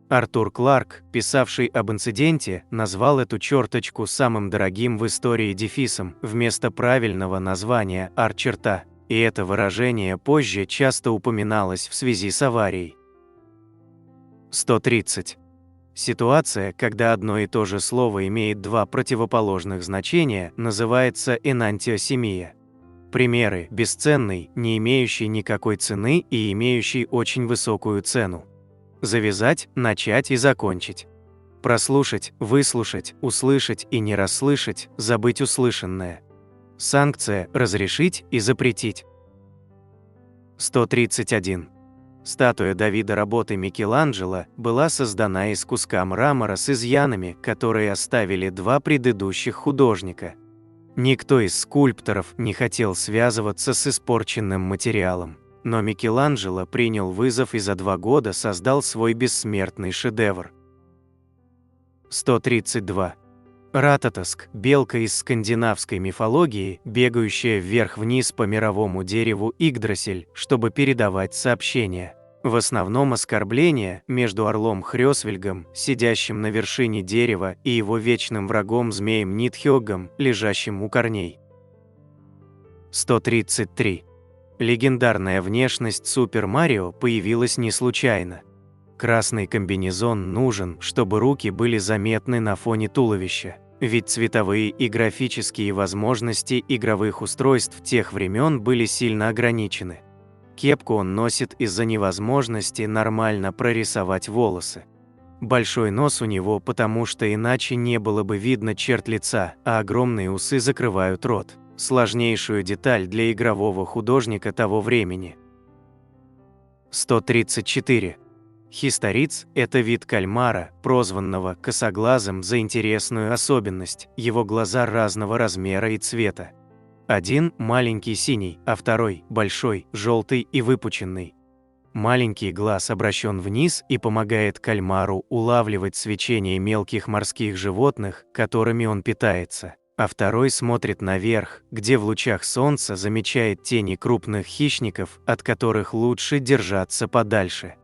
Артур Кларк, писавший об инциденте, назвал эту черточку самым дорогим в истории дефисом вместо правильного названия R-черта, и это выражение позже часто упоминалось в связи с аварией. 130. Ситуация, когда одно и то же слово имеет два противоположных значения, называется энантиосемия. Примеры: бесценный, не имеющий никакой цены и имеющий очень высокую цену. Завязать, начать и закончить. Прослушать, выслушать, услышать и не расслышать, забыть услышанное. Санкция – разрешить и запретить. 131. Статуя Давида работы Микеланджело была создана из куска мрамора с изъянами, которые оставили два предыдущих художника. Никто из скульпторов не хотел связываться с испорченным материалом, но Микеланджело принял вызов и за 2 года создал свой бессмертный шедевр. 132. Рататоск – белка из скандинавской мифологии, бегающая вверх-вниз по мировому дереву Игдрасиль, чтобы передавать сообщения. В основном оскорбления между орлом Хрёсвельгом, сидящим на вершине дерева, и его вечным врагом змеем Нитхёгом, лежащим у корней. 133. Легендарная внешность Супер Марио появилась не случайно. Красный комбинезон нужен, чтобы руки были заметны на фоне туловища, ведь цветовые и графические возможности игровых устройств тех времен были сильно ограничены. Кепку он носит из-за невозможности нормально прорисовать волосы. Большой нос у него, потому что иначе не было бы видно черт лица, а огромные усы закрывают рот. Сложнейшую деталь для игрового художника того времени. 134. Хисториц – это вид кальмара, прозванного косоглазым за интересную особенность: его глаза разного размера и цвета. Один – маленький синий, а второй – большой, желтый и выпученный. Маленький глаз обращен вниз и помогает кальмару улавливать свечение мелких морских животных, которыми он питается, а второй смотрит наверх, где в лучах солнца замечает тени крупных хищников, от которых лучше держаться подальше.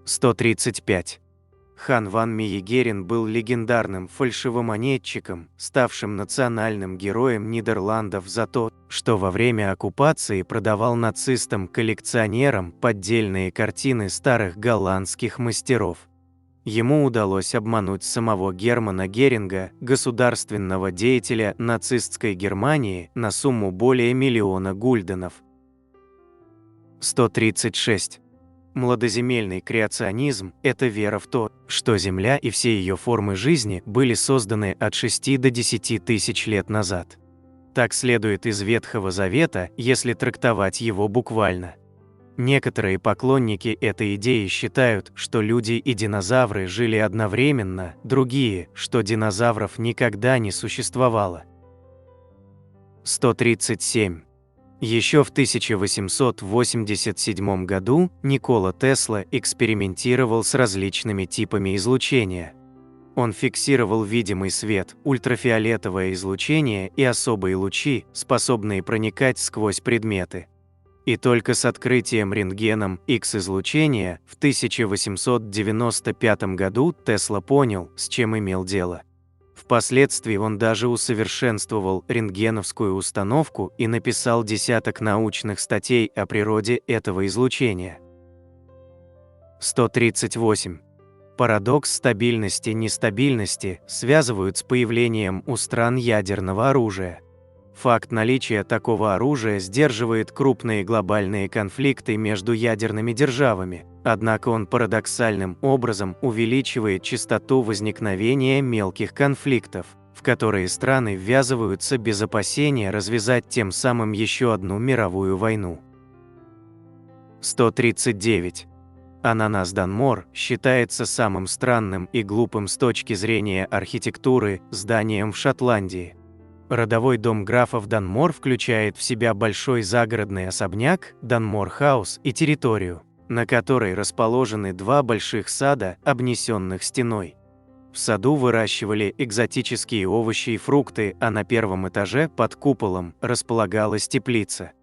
135. Хан ван Миегерен был легендарным фальшивомонетчиком, ставшим национальным героем Нидерландов за то, что во время оккупации продавал нацистам-коллекционерам поддельные картины старых голландских мастеров. Ему удалось обмануть самого Германа Геринга, государственного деятеля нацистской Германии, на сумму более 1 миллиона гульденов. 136. Младоземельный креационизм – это вера в то, что Земля и все ее формы жизни были созданы от 6 до 10 тысяч лет назад. Так следует из Ветхого Завета, если трактовать его буквально. Некоторые поклонники этой идеи считают, что люди и динозавры жили одновременно, другие, что динозавров никогда не существовало. 137. Еще в 1887 году Никола Тесла экспериментировал с различными типами излучения. Он фиксировал видимый свет, ультрафиолетовое излучение и особые лучи, способные проникать сквозь предметы. И только с открытием рентгеном X-излучения в 1895 году Тесла понял, с чем имел дело. Впоследствии он даже усовершенствовал рентгеновскую установку и написал десяток научных статей о природе этого излучения. 138. Парадокс стабильности-нестабильности связывают с появлением у стран ядерного оружия. Факт наличия такого оружия сдерживает крупные глобальные конфликты между ядерными державами, однако он парадоксальным образом увеличивает частоту возникновения мелких конфликтов, в которые страны ввязываются без опасения развязать тем самым еще одну мировую войну. 139. Ананас Данмор считается самым странным и глупым с точки зрения архитектуры зданием в Шотландии. Родовой дом графов Данмор включает в себя большой загородный особняк, Данмор-хаус, и территорию, на которой расположены два больших сада, обнесенных стеной. В саду выращивали экзотические овощи и фрукты, а на первом этаже под куполом располагалась теплица.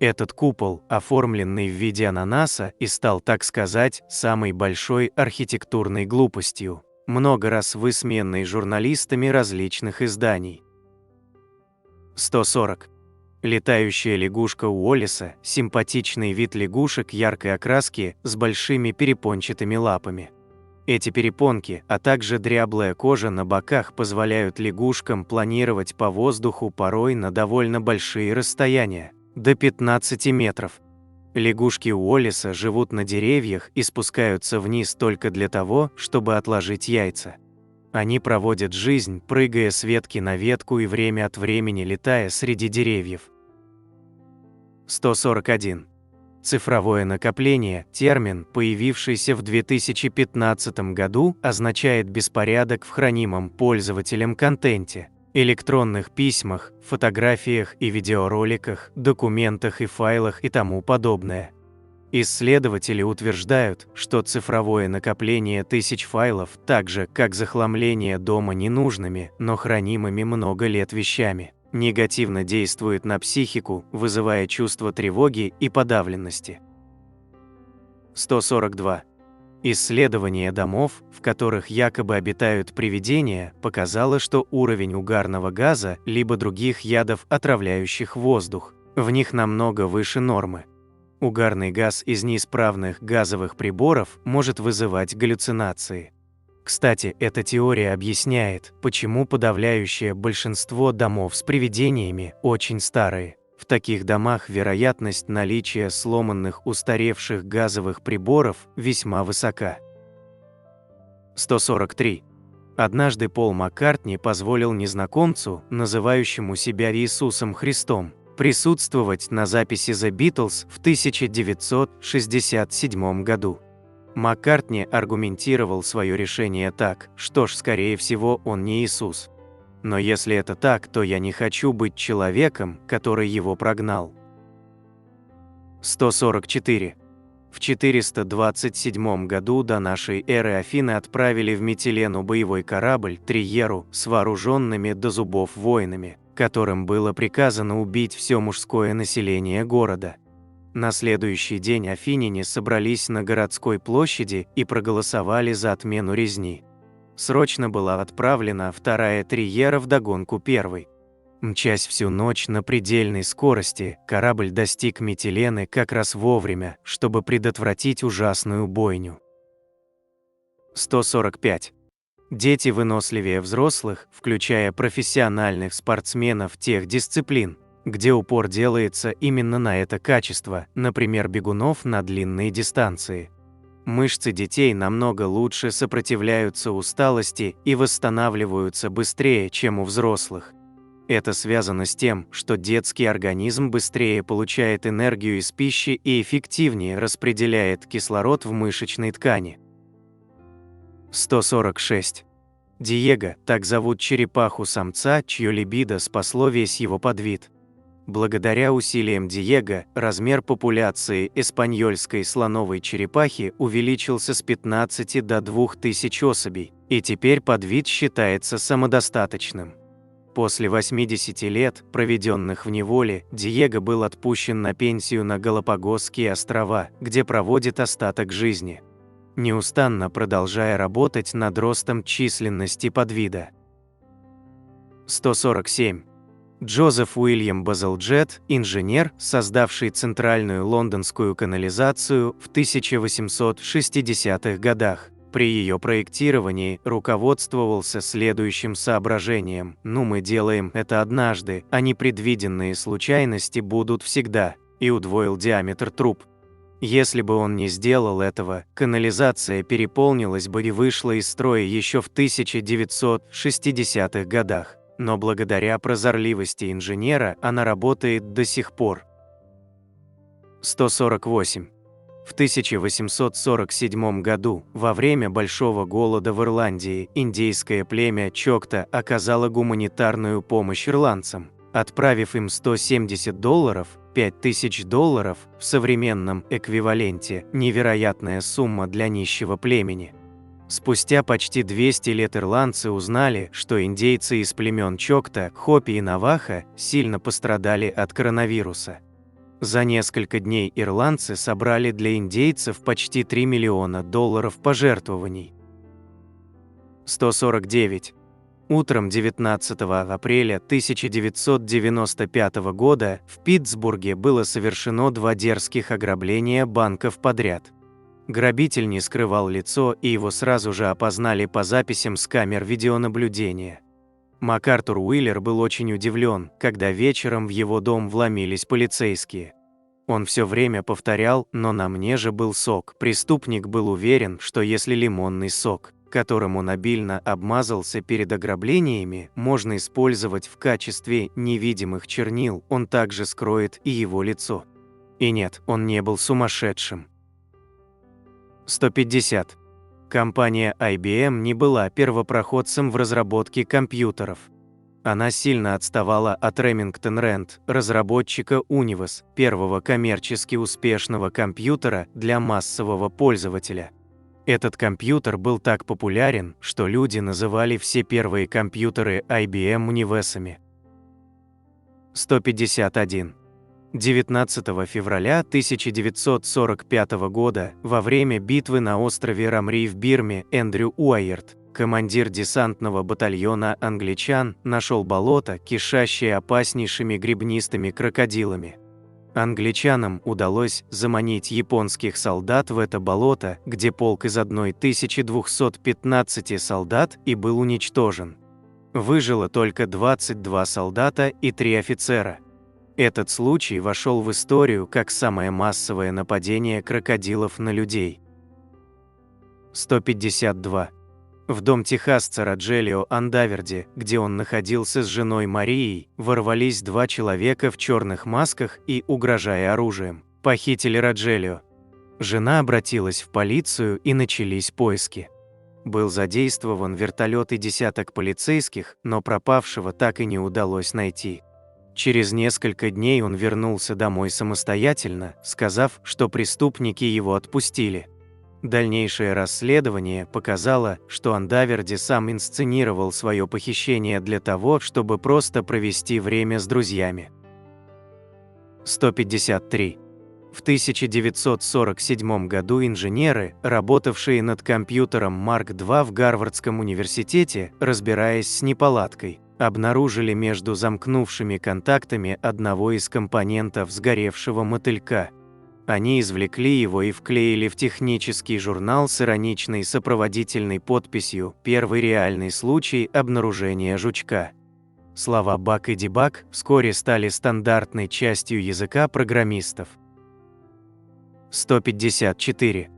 Этот купол, оформленный в виде ананаса, и стал, так сказать, самой большой архитектурной глупостью, много раз высмеянной журналистами различных изданий. 140. Летающая лягушка Уоллеса – симпатичный вид лягушек яркой окраски с большими перепончатыми лапами. Эти перепонки, а также дряблая кожа на боках позволяют лягушкам планировать по воздуху порой на довольно большие расстояния – до 15 метров. Лягушки Уоллеса живут на деревьях и спускаются вниз только для того, чтобы отложить яйца. Они проводят жизнь, прыгая с ветки на ветку и время от времени летая среди деревьев. 141. Цифровое накопление – термин, появившийся в 2015 году, означает беспорядок в хранимом пользователем контенте, электронных письмах, фотографиях и видеороликах, документах и файлах и тому подобное. Исследователи утверждают, что цифровое накопление тысяч файлов, так же, как захламление дома ненужными, но хранимыми много лет вещами, негативно действует на психику, вызывая чувство тревоги и подавленности. 142. Исследование домов, в которых якобы обитают привидения, показало, что уровень угарного газа либо других ядов, отравляющих воздух, в них намного выше нормы. Угарный газ из неисправных газовых приборов может вызывать галлюцинации. Кстати, эта теория объясняет, почему подавляющее большинство домов с привидениями очень старые. В таких домах вероятность наличия сломанных устаревших газовых приборов весьма высока. 143. Однажды Пол Маккартни позволил незнакомцу, называющему себя Иисусом Христом, присутствовать на записи The Beatles в 1967 году. Маккартни аргументировал свое решение так: что ж, скорее всего, он не Иисус. Но если это так, то я не хочу быть человеком, который его прогнал. 144. В 427 году до нашей эры Афины отправили в Митилену боевой корабль Триеру с вооруженными до зубов воинами, которым было приказано убить все мужское население города. На следующий день афиняне собрались на городской площади и проголосовали за отмену резни. Срочно была отправлена вторая Триера вдогонку первой. Мчась всю ночь на предельной скорости, корабль достиг Митилены как раз вовремя, чтобы предотвратить ужасную бойню. 145. Дети выносливее взрослых, включая профессиональных спортсменов тех дисциплин, где упор делается именно на это качество, например, бегунов на длинные дистанции. Мышцы детей намного лучше сопротивляются усталости и восстанавливаются быстрее, чем у взрослых. Это связано с тем, что детский организм быстрее получает энергию из пищи и эффективнее распределяет кислород в мышечной ткани. 146. Диего, так зовут черепаху-самца, чье либидо спасло весь его подвид. Благодаря усилиям Диего, размер популяции эспаньольской слоновой черепахи увеличился с 15 до 2000 особей, и теперь подвид считается самодостаточным. После 80 лет, проведенных в неволе, Диего был отпущен на пенсию на Галапагосские острова, где проводит остаток жизни, неустанно продолжая работать над ростом численности подвида. 147. Джозеф Уильям Базелджет, инженер, создавший центральную лондонскую канализацию в 1860-х годах, При ее проектировании руководствовался следующим соображением: мы делаем это однажды, а непредвиденные случайности будут всегда, и удвоил диаметр труб. Если бы он не сделал этого, канализация переполнилась бы и вышла из строя еще в 1960-х годах, но благодаря прозорливости инженера она работает до сих пор. 148. В 1847 году, во время Большого голода в Ирландии, индейское племя Чокта оказало гуманитарную помощь ирландцам, отправив им $170, $5000 в современном эквиваленте, невероятная сумма для нищего племени. Спустя почти 200 лет ирландцы узнали, что индейцы из племен Чокта, Хопи и Наваха сильно пострадали от коронавируса. За несколько дней ирландцы собрали для индейцев почти $3 миллиона пожертвований. 149. Утром 19 апреля 1995 года в Питтсбурге было совершено 2 дерзких ограбления банков подряд. Грабитель не скрывал лицо, и его сразу же опознали по записям с камер видеонаблюдения. МакАртур Уиллер был очень удивлен, когда вечером в его дом вломились полицейские. Он все время повторял: «Но на мне же был сок». Преступник был уверен, что если лимонный сок, которым он обильно обмазался перед ограблениями, можно использовать в качестве невидимых чернил, он также скроет и его лицо. И нет, он не был сумасшедшим. 150. Компания IBM не была первопроходцем в разработке компьютеров. Она сильно отставала от Remington Rand, разработчика Univas, первого коммерчески успешного компьютера для массового пользователя. Этот компьютер был так популярен, что люди называли все первые компьютеры IBM Univas'ами. 151. 19 февраля 1945 года, во время битвы на острове Рамри в Бирме, Эндрю Уайерт, командир десантного батальона англичан, нашел болото, кишащее опаснейшими гребнистыми крокодилами. Англичанам удалось заманить японских солдат в это болото, где полк из 1215 солдат и был уничтожен. Выжило только 22 солдата и 3 офицера. Этот случай вошел в историю как самое массовое нападение крокодилов на людей. 152. В дом техасца Роджелио Андаверди, где он находился с женой Марией, ворвались 2 человека в черных масках и, угрожая оружием, похитили Роджелио. Жена обратилась в полицию, и начались поиски. Был задействован вертолет и десяток полицейских, но пропавшего так и не удалось найти. Через несколько дней он вернулся домой самостоятельно, сказав, что преступники его отпустили. Дальнейшее расследование показало, что Андаверди сам инсценировал свое похищение для того, чтобы просто провести время с друзьями. 153. В 1947 году инженеры, работавшие над компьютером Марк II в Гарвардском университете, разбираясь с неполадкой, обнаружили между замкнувшими контактами одного из компонентов сгоревшего мотылька. Они извлекли его и вклеили в технический журнал с ироничной сопроводительной подписью «Первый реальный случай обнаружения жучка». Слова «баг» и «дебаг» вскоре стали стандартной частью языка программистов. 154.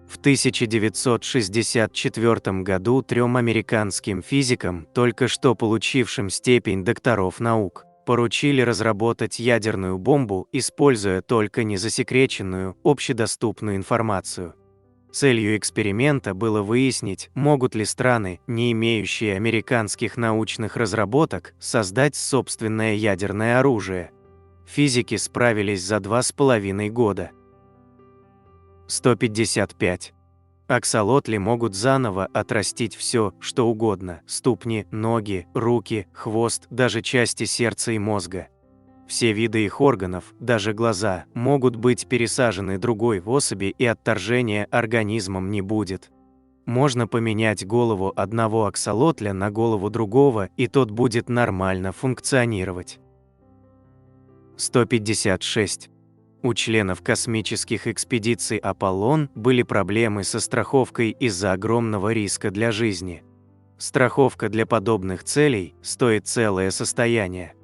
В 1964 году 3 американским физикам, только что получившим степень докторов наук, поручили разработать ядерную бомбу, используя только незасекреченную, общедоступную информацию. Целью эксперимента было выяснить, могут ли страны, не имеющие американских научных разработок, создать собственное ядерное оружие. Физики справились за 2,5 года. 155. Аксолотли могут заново отрастить все, что угодно – ступни, ноги, руки, хвост, даже части сердца и мозга. Все виды их органов, даже глаза, могут быть пересажены другой особи, и отторжения организмом не будет. Можно поменять голову одного аксолотля на голову другого, и тот будет нормально функционировать. 156. У членов космических экспедиций «Аполлон» были проблемы со страховкой из-за огромного риска для жизни. Страховка для подобных целей стоит целое состояние.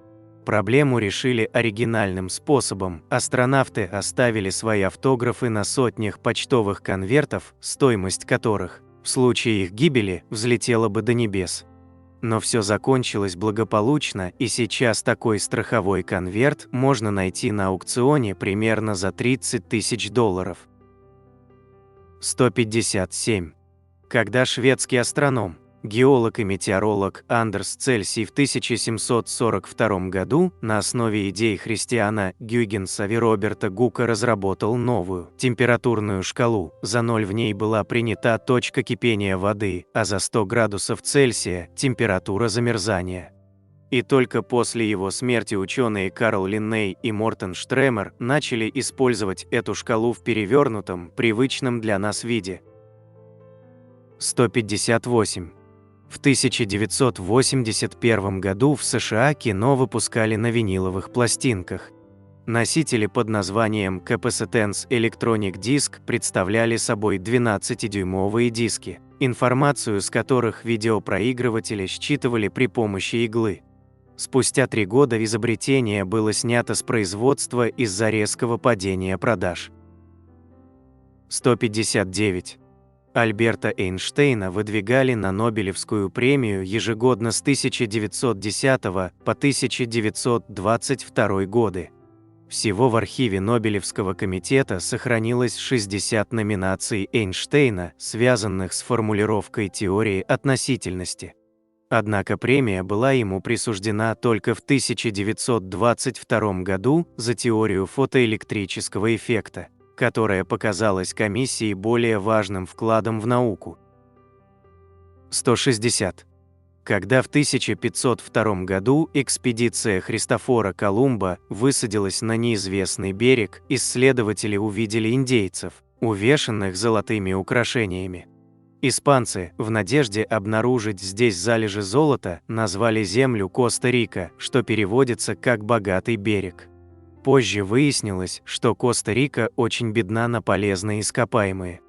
Проблему решили оригинальным способом. Астронавты оставили свои автографы на сотнях почтовых конвертов, стоимость которых, в случае их гибели, взлетела бы до небес. Но все закончилось благополучно, и сейчас такой страховой конверт можно найти на аукционе примерно за $30 000. 157. Когда шведский астроном, геолог и метеоролог Андерс Цельсий в 1742 году на основе идей Христиана Гюйгенса и Роберта Гука разработал новую температурную шкалу, за 0 в ней была принята точка кипения воды, а за 100 градусов Цельсия – температура замерзания. И только после его смерти ученые Карл Линней и Мортен Штремер начали использовать эту шкалу в перевернутом, привычном для нас виде. 158. В 1981 году в США кино выпускали на виниловых пластинках. Носители под названием Capacitance Electronic Disc представляли собой 12-дюймовые диски, информацию с которых видеопроигрыватели считывали при помощи иглы. Спустя 3 года изобретение было снято с производства из-за резкого падения продаж. 159. Альберта Эйнштейна выдвигали на Нобелевскую премию ежегодно с 1910 по 1922 годы. Всего в архиве Нобелевского комитета сохранилось 60 номинаций Эйнштейна, связанных с формулировкой теории относительности. Однако премия была ему присуждена только в 1922 году за теорию фотоэлектрического эффекта, которая показалась комиссии более важным вкладом в науку. 160. Когда в 1502 году экспедиция Христофора Колумба высадилась на неизвестный берег, исследователи увидели индейцев, увешанных золотыми украшениями. Испанцы, в надежде обнаружить здесь залежи золота, назвали землю Коста-Рика, что переводится как «богатый берег». Позже выяснилось, что Коста-Рика очень бедна на полезные ископаемые.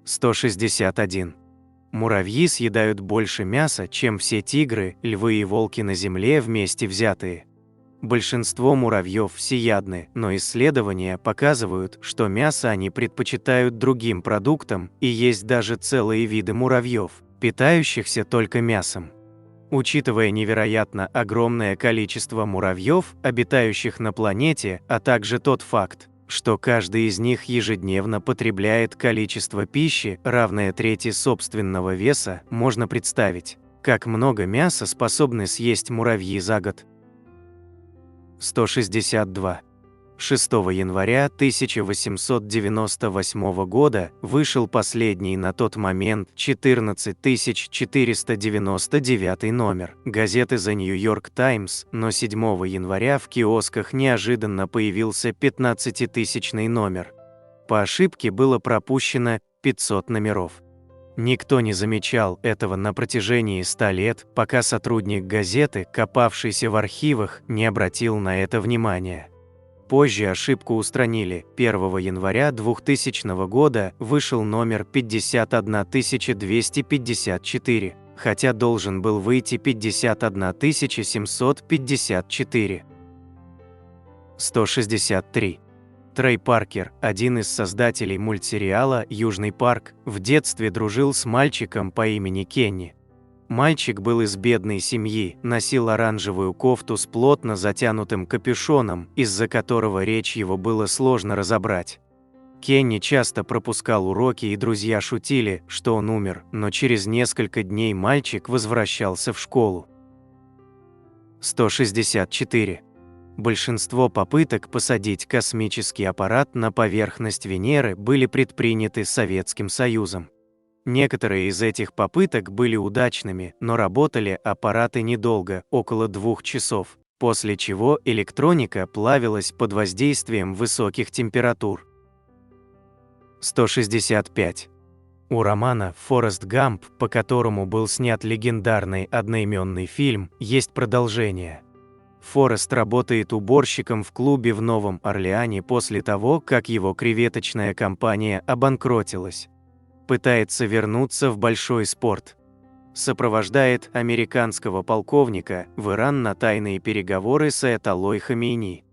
161. Муравьи съедают больше мяса, чем все тигры, львы и волки на Земле вместе взятые. Большинство муравьев всеядны, но исследования показывают, что мясо они предпочитают другим продуктам, и есть даже целые виды муравьев, питающихся только мясом. Учитывая невероятно огромное количество муравьев, обитающих на планете, а также тот факт, что каждый из них ежедневно потребляет количество пищи, равное трети собственного веса, можно представить, как много мяса способны съесть муравьи за год. 162. 6 января 1898 года вышел последний на тот момент 14499 номер газеты The New York Times, но 7 января в киосках неожиданно появился 15-тысячный номер. По ошибке было пропущено 500 номеров. Никто не замечал этого на протяжении 100 лет, пока сотрудник газеты, копавшийся в архивах, не обратил на это внимания. Позже ошибку устранили. 1 января 2000 года вышел номер 51254, хотя должен был выйти 51754. 163. Трей Паркер, один из создателей мультсериала «Южный парк», в детстве дружил с мальчиком по имени Кенни. Мальчик был из бедной семьи, носил оранжевую кофту с плотно затянутым капюшоном, из-за которого речь его было сложно разобрать. Кенни часто пропускал уроки, и друзья шутили, что он умер, но через несколько дней мальчик возвращался в школу. 164. Большинство попыток посадить космический аппарат на поверхность Венеры были предприняты Советским Союзом. Некоторые из этих попыток были удачными, но работали аппараты недолго, около 2 часов, после чего электроника плавилась под воздействием высоких температур. 165. У романа «Форест Гамп», по которому был снят легендарный одноименный фильм, есть продолжение. Форест работает уборщиком в клубе в Новом Орлеане после того, как его креветочная компания обанкротилась. Пытается вернуться в большой спорт. Сопровождает американского полковника в Иран на тайные переговоры с аятоллой Хамейни.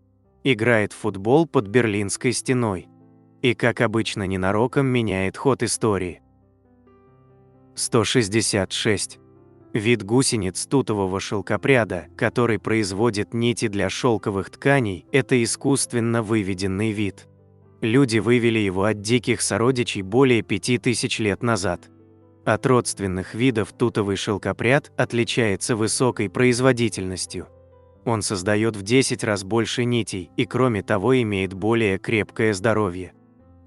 Играет в футбол под Берлинской стеной. И, как обычно, ненароком меняет ход истории. 166. Вид гусениц тутового шелкопряда, который производит нити для шелковых тканей, это искусственно выведенный вид. Люди вывели его от диких сородичей более 5000 лет назад. От родственных видов тутовый шелкопряд отличается высокой производительностью. Он создает в 10 раз больше нитей и, кроме того, имеет более крепкое здоровье.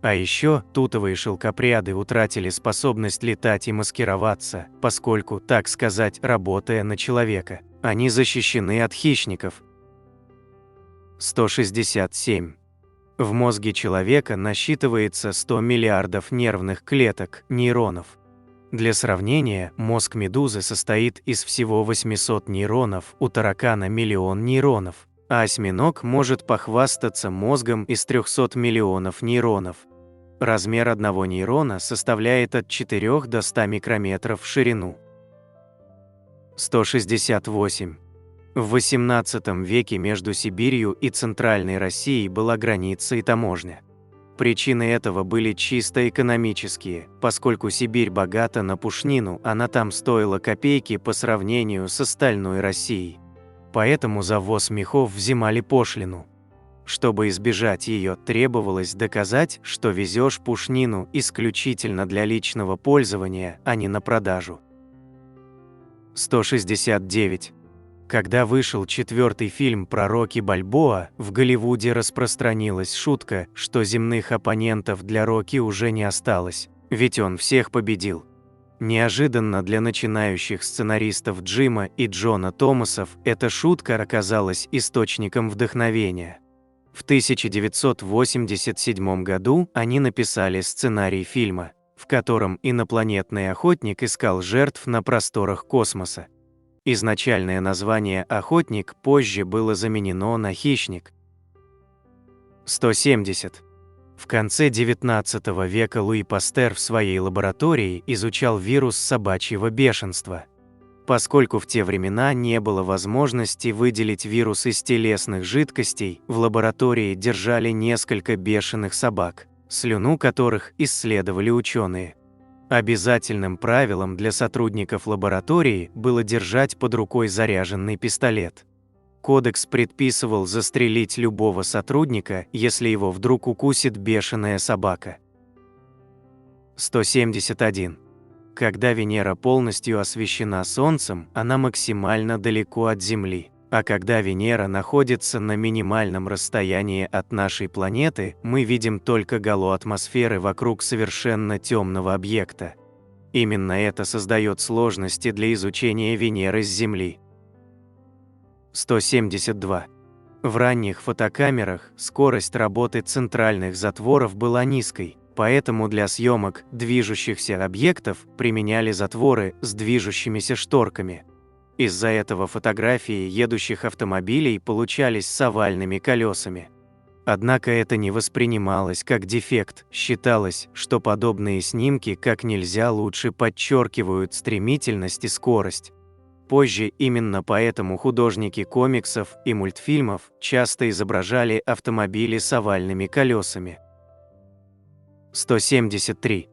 А еще тутовые шелкопряды утратили способность летать и маскироваться, поскольку, так сказать, работая на человека, они защищены от хищников. 167. В мозге человека насчитывается 100 миллиардов нервных клеток, нейронов. Для сравнения, мозг медузы состоит из всего 800 нейронов, у таракана 1 миллион нейронов, а осьминог может похвастаться мозгом из 300 миллионов нейронов. Размер одного нейрона составляет от 4 до 100 микрометров в ширину. 168. В XVIII веке между Сибирью и Центральной Россией была граница и таможня. Причины этого были чисто экономические, поскольку Сибирь богата на пушнину, она там стоила копейки по сравнению с остальной Россией. Поэтому за ввоз мехов взимали пошлину. Чтобы избежать ее, требовалось доказать, что везешь пушнину исключительно для личного пользования, а не на продажу. 169. Когда вышел 4-й фильм про Рокки Бальбоа, в Голливуде распространилась шутка, что земных оппонентов для Рокки уже не осталось, ведь он всех победил. Неожиданно для начинающих сценаристов Джима и Джона Томасов эта шутка оказалась источником вдохновения. В 1987 году они написали сценарий фильма, в котором инопланетный охотник искал жертв на просторах космоса. Изначальное название «Охотник» позже было заменено на «Хищник». 170. В конце XIX века Луи Пастер в своей лаборатории изучал вирус собачьего бешенства. Поскольку в те времена не было возможности выделить вирус из телесных жидкостей, в лаборатории держали несколько бешеных собак, слюну которых исследовали ученые. Обязательным правилом для сотрудников лаборатории было держать под рукой заряженный пистолет. Кодекс предписывал застрелить любого сотрудника, если его вдруг укусит бешеная собака. 171. Когда Венера полностью освещена Солнцем, она максимально далеко от Земли. А когда Венера находится на минимальном расстоянии от нашей планеты, мы видим только гало атмосферы вокруг совершенно темного объекта. Именно это создает сложности для изучения Венеры с Земли. 172. В ранних фотокамерах скорость работы центральных затворов была низкой, поэтому для съемок движущихся объектов применяли затворы с движущимися шторками. Из-за этого фотографии едущих автомобилей получались с овальными колесами. Однако это не воспринималось как дефект, считалось, что подобные снимки как нельзя лучше подчеркивают стремительность и скорость. Позже именно поэтому художники комиксов и мультфильмов часто изображали автомобили с овальными колесами. 173.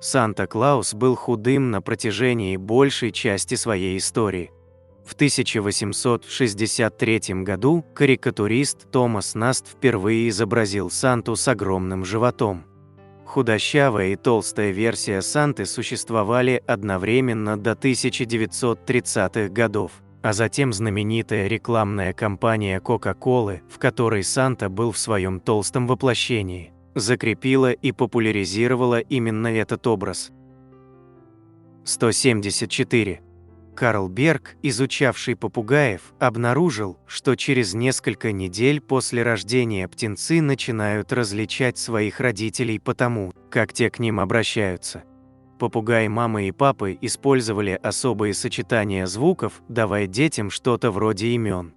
Санта-Клаус был худым на протяжении большей части своей истории. В 1863 году карикатурист Томас Наст впервые изобразил Санту с огромным животом. Худощавая и толстая версия Санты существовали одновременно до 1930-х годов, а затем знаменитая рекламная кампания Кока-Колы, в которой Санта был в своем толстом воплощении, закрепила и популяризировала именно этот образ. 174. Карл Берг, изучавший попугаев, обнаружил, что через несколько недель после рождения птенцы начинают различать своих родителей по тому, как те к ним обращаются. Попугаи мамы и папы использовали особые сочетания звуков, давая детям что-то вроде имен.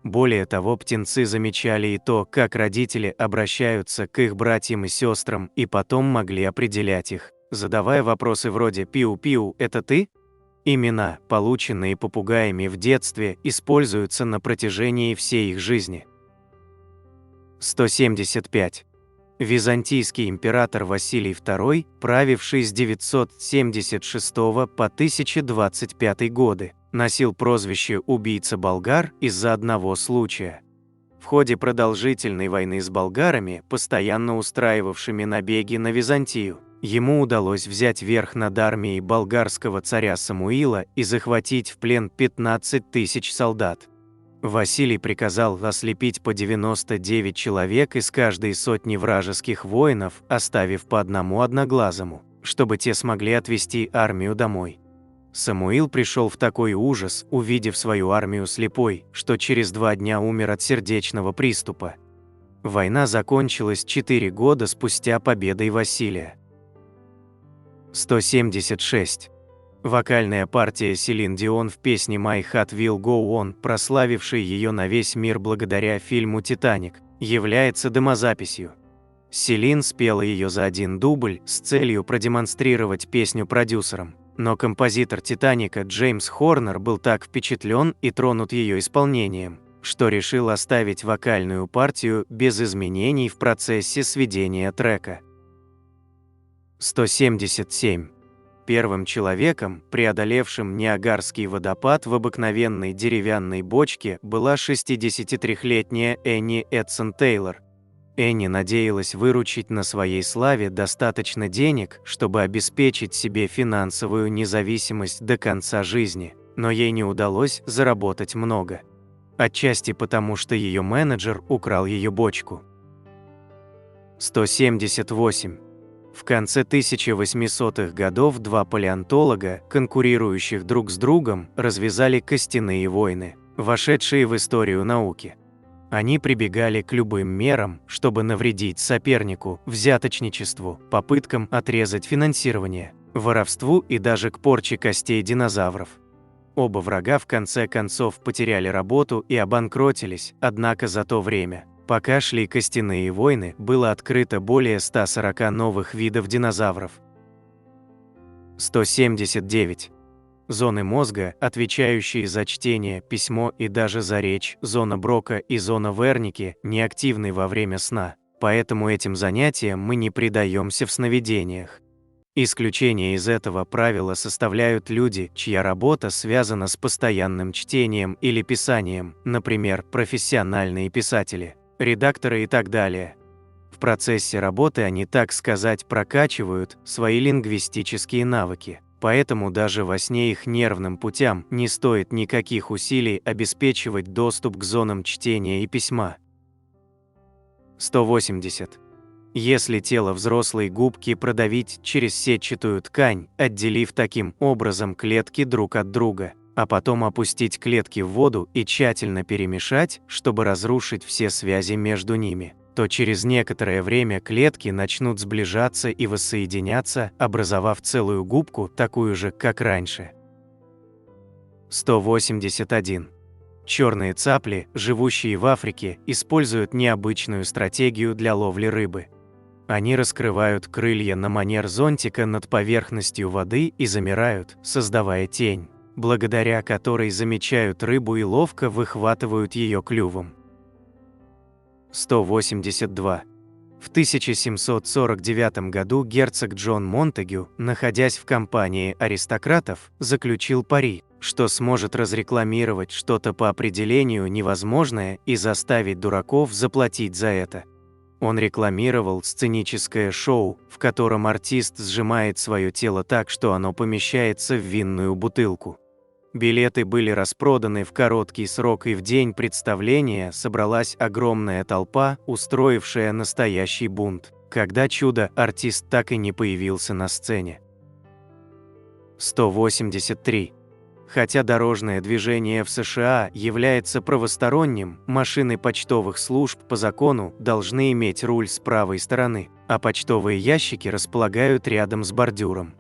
Более того, птенцы замечали и то, как родители обращаются к их братьям и сестрам, и потом могли определять их, задавая вопросы вроде «Пиу-пиу, это ты?». Имена, полученные попугаями в детстве, используются на протяжении всей их жизни. 175. Византийский император Василий II, правивший с 976 по 1025 годы, носил прозвище «убийца болгар» из-за одного случая. В ходе продолжительной войны с болгарами, постоянно устраивавшими набеги на Византию, ему удалось взять верх над армией болгарского царя Самуила и захватить в плен 15 тысяч солдат. Василий приказал ослепить по 99 человек из каждой сотни вражеских воинов, оставив по одному одноглазому, чтобы те смогли отвести армию домой. Самуил пришел в такой ужас, увидев свою армию слепой, что через 2 дня умер от сердечного приступа. Война закончилась 4 года спустя победой Василия. 176. Вокальная партия Селин Дион в песне «My Heart Will Go On», прославившей ее на весь мир благодаря фильму «Титаник», является демозаписью. Селин спела ее за один дубль с целью продемонстрировать песню продюсерам, но композитор «Титаника» Джеймс Хорнер был так впечатлен и тронут ее исполнением, что решил оставить вокальную партию без изменений в процессе сведения трека. 177. Первым человеком, преодолевшим Ниагарский водопад в обыкновенной деревянной бочке, была 63-летняя Энни Эдсон Тейлор. Энни надеялась выручить на своей славе достаточно денег, чтобы обеспечить себе финансовую независимость до конца жизни, но ей не удалось заработать много. Отчасти потому, что ее менеджер украл ее бочку. 178. В конце 1800-х годов 2 палеонтолога, конкурирующих друг с другом, развязали костяные войны, вошедшие в историю науки. Они прибегали к любым мерам, чтобы навредить сопернику, взяточничеству, попыткам отрезать финансирование, воровству и даже к порче костей динозавров. Оба врага в конце концов потеряли работу и обанкротились, однако за то время, пока шли костяные войны, было открыто более 140 новых видов динозавров. 179. Зоны мозга, отвечающие за чтение, письмо и даже за речь, зона Брока и зона Верники, неактивны во время сна, поэтому этим занятиям мы не предаемся в сновидениях. Исключение из этого правила составляют люди, чья работа связана с постоянным чтением или писанием, например, профессиональные писатели, редакторы и так далее. В процессе работы они, так сказать, прокачивают свои лингвистические навыки, поэтому даже во сне их нервным путям не стоит никаких усилий обеспечивать доступ к зонам чтения и письма. 180. Если тело взрослой губки продавить через сетчатую ткань, отделив таким образом клетки друг от друга, а потом опустить клетки в воду и тщательно перемешать, чтобы разрушить все связи между ними, то через некоторое время клетки начнут сближаться и воссоединяться, образовав целую губку, такую же, как раньше. 181. Черные цапли, живущие в Африке, используют необычную стратегию для ловли рыбы. Они раскрывают крылья на манер зонтика над поверхностью воды и замирают, создавая тень, благодаря которой замечают рыбу и ловко выхватывают ее клювом. 182. В 1749 году герцог Джон Монтегю, находясь в компании аристократов, заключил пари, что сможет разрекламировать что-то по определению невозможное и заставить дураков заплатить за это. Он рекламировал сценическое шоу, в котором артист сжимает свое тело так, что оно помещается в винную бутылку. Билеты были распроданы в короткий срок, и в день представления собралась огромная толпа, устроившая настоящий бунт, когда чудо-артист так и не появился на сцене. 183. Хотя дорожное движение в США является правосторонним, машины почтовых служб по закону должны иметь руль с правой стороны, а почтовые ящики располагают рядом с бордюром.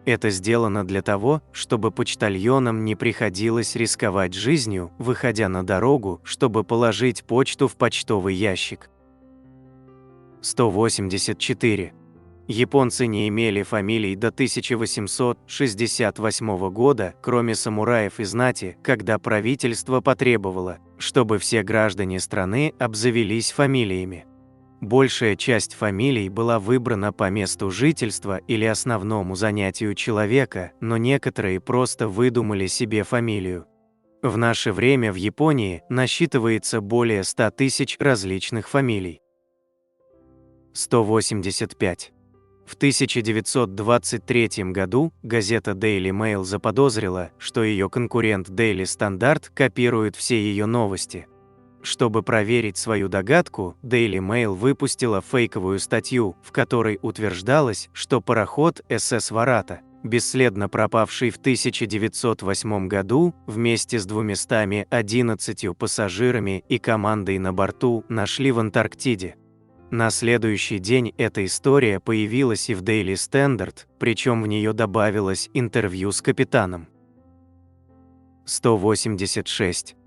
Это сделано для того, чтобы почтальонам не приходилось рисковать жизнью, выходя на дорогу, чтобы положить почту в почтовый ящик. 184. Японцы не имели фамилий до 1868 года, кроме самураев и знати, когда правительство потребовало, чтобы все граждане страны обзавелись фамилиями. Большая часть фамилий была выбрана по месту жительства или основному занятию человека, но некоторые просто выдумали себе фамилию. В наше время в Японии насчитывается более 100 тысяч различных фамилий. 185. В 1923 году газета Daily Mail заподозрила, что ее конкурент Daily Standard копирует все ее новости. Чтобы проверить свою догадку, Daily Mail выпустила фейковую статью, в которой утверждалось, что пароход СС «Варата», бесследно пропавший в 1908 году, вместе с 211 пассажирами и командой на борту, нашли в Антарктиде. На следующий день эта история появилась и в Daily Standard, причем в нее добавилось интервью с капитаном. 186.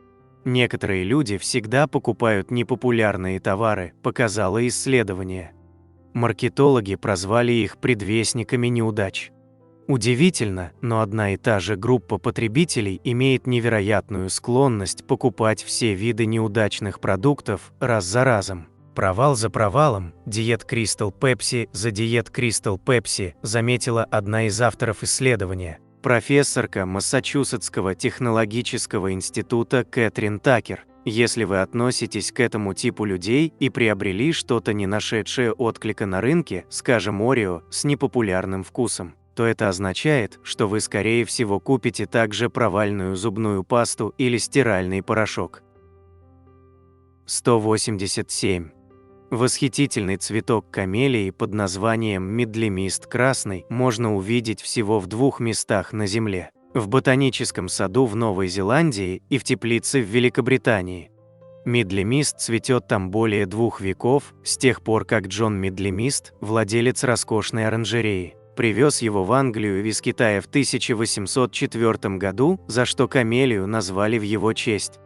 Некоторые люди всегда покупают непопулярные товары, показало исследование. Маркетологи прозвали их предвестниками неудач. Удивительно, но одна и та же группа потребителей имеет невероятную склонность покупать все виды неудачных продуктов раз за разом. Провал за провалом, диет Crystal Pepsi за диет Crystal Pepsi, заметила одна из авторов исследования, профессорка Массачусетского технологического института Кэтрин Такер. Если вы относитесь к этому типу людей и приобрели что-то, не нашедшее отклика на рынке, скажем, Орео, с непопулярным вкусом, то это означает, что вы скорее всего купите также провальную зубную пасту или стиральный порошок. 187. Восхитительный цветок камелии под названием медлемист красный можно увидеть всего в 2 местах на Земле – в ботаническом саду в Новой Зеландии и в теплице в Великобритании. Медлемист цветет там более 2 веков, с тех пор как Джон Медлемист, владелец роскошной оранжереи, привез его в Англию из Китая в 1804 году, за что камелию назвали в его честь.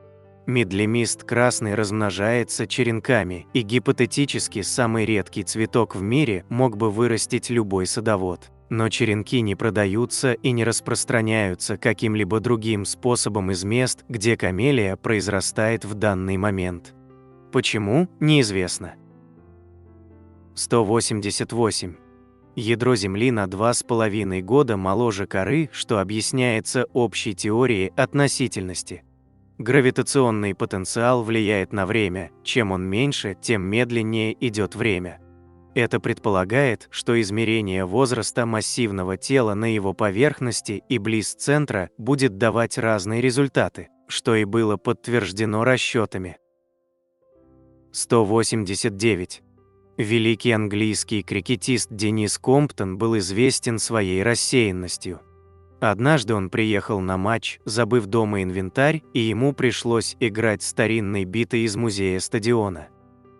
Медлемист красный размножается черенками, и гипотетически самый редкий цветок в мире мог бы вырастить любой садовод. Но черенки не продаются и не распространяются каким-либо другим способом из мест, где камелия произрастает в данный момент. Почему, неизвестно. 188. Ядро Земли на 2,5 года моложе коры, что объясняется общей теорией относительности. Гравитационный потенциал влияет на время, чем он меньше, тем медленнее идет время. Это предполагает, что измерение возраста массивного тела на его поверхности и близ центра будет давать разные результаты, что и было подтверждено расчетами. 189. Великий английский крикетист Денис Комптон был известен своей рассеянностью. Однажды он приехал на матч, забыв дома инвентарь, и ему пришлось играть старинной битой из музея стадиона.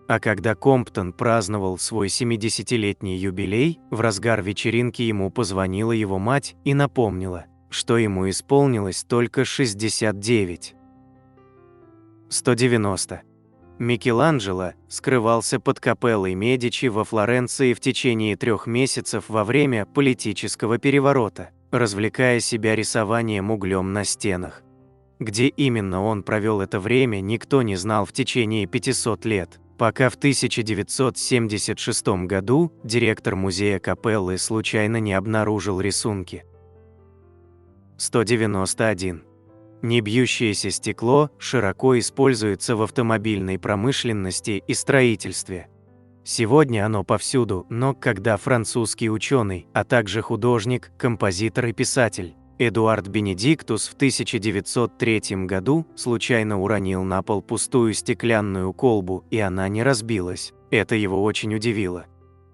А когда Комптон праздновал свой 70-летний юбилей, в разгар вечеринки ему позвонила его мать и напомнила, что ему исполнилось только 69. 190. Микеланджело скрывался под капеллой Медичи во Флоренции в течение 3 месяцев во время политического переворота, развлекая себя рисованием углем на стенах. Где именно он провел это время, никто не знал в течение 500 лет, пока в 1976 году директор музея Капеллы случайно не обнаружил рисунки. 191. Небьющееся стекло широко используется в автомобильной промышленности и строительстве. Сегодня оно повсюду, но когда французский ученый, а также художник, композитор и писатель Эдуард Бенедиктус в 1903 году случайно уронил на пол пустую стеклянную колбу, и она не разбилась, это его очень удивило.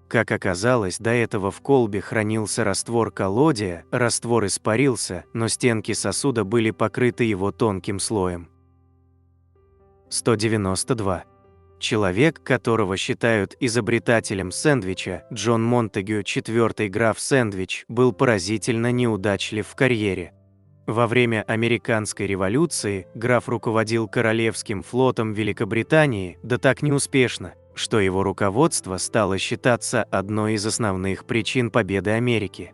Как оказалось, до этого в колбе хранился раствор коллодия, раствор испарился, но стенки сосуда были покрыты его тонким слоем. 192. Человек, которого считают изобретателем сэндвича, Джон Монтегю, четвертый граф Сэндвич, был поразительно неудачлив в карьере. Во время Американской революции граф руководил Королевским флотом Великобритании, да так неуспешно, что его руководство стало считаться одной из основных причин победы Америки.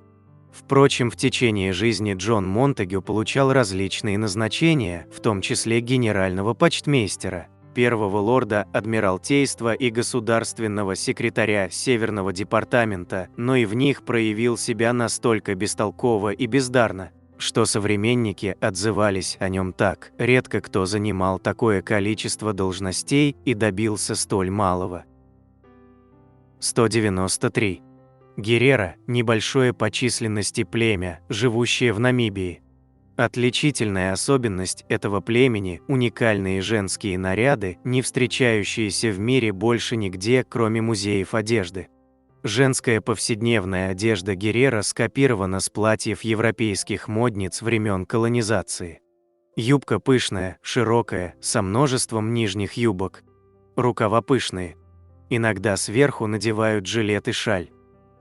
Впрочем, в течение жизни Джон Монтегю получал различные назначения, в том числе генерального почтмейстера, первого лорда Адмиралтейства и государственного секретаря Северного департамента, но и в них проявил себя настолько бестолково и бездарно, что современники отзывались о нем так: редко кто занимал такое количество должностей и добился столь малого. 193. Герера – небольшое по численности племя, живущее в Намибии. Отличительная особенность этого племени – уникальные женские наряды, не встречающиеся в мире больше нигде, кроме музеев одежды. Женская повседневная одежда герера скопирована с платьев европейских модниц времен колонизации. Юбка пышная, широкая, со множеством нижних юбок. Рукава пышные. Иногда сверху надевают жилет и шаль.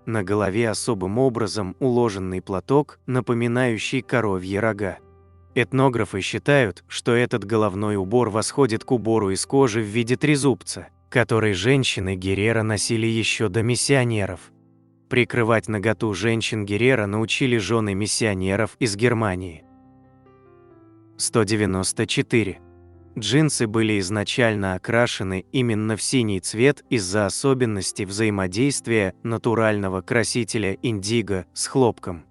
На голове особым образом уложенный платок, напоминающий коровьи рога. Этнографы считают, что этот головной убор восходит к убору из кожи в виде трезубца, который женщины Герера носили еще до миссионеров. Прикрывать наготу женщин Герера научили жены миссионеров из Германии. 194. Джинсы были изначально окрашены именно в синий цвет из-за особенностей взаимодействия натурального красителя индиго с хлопком.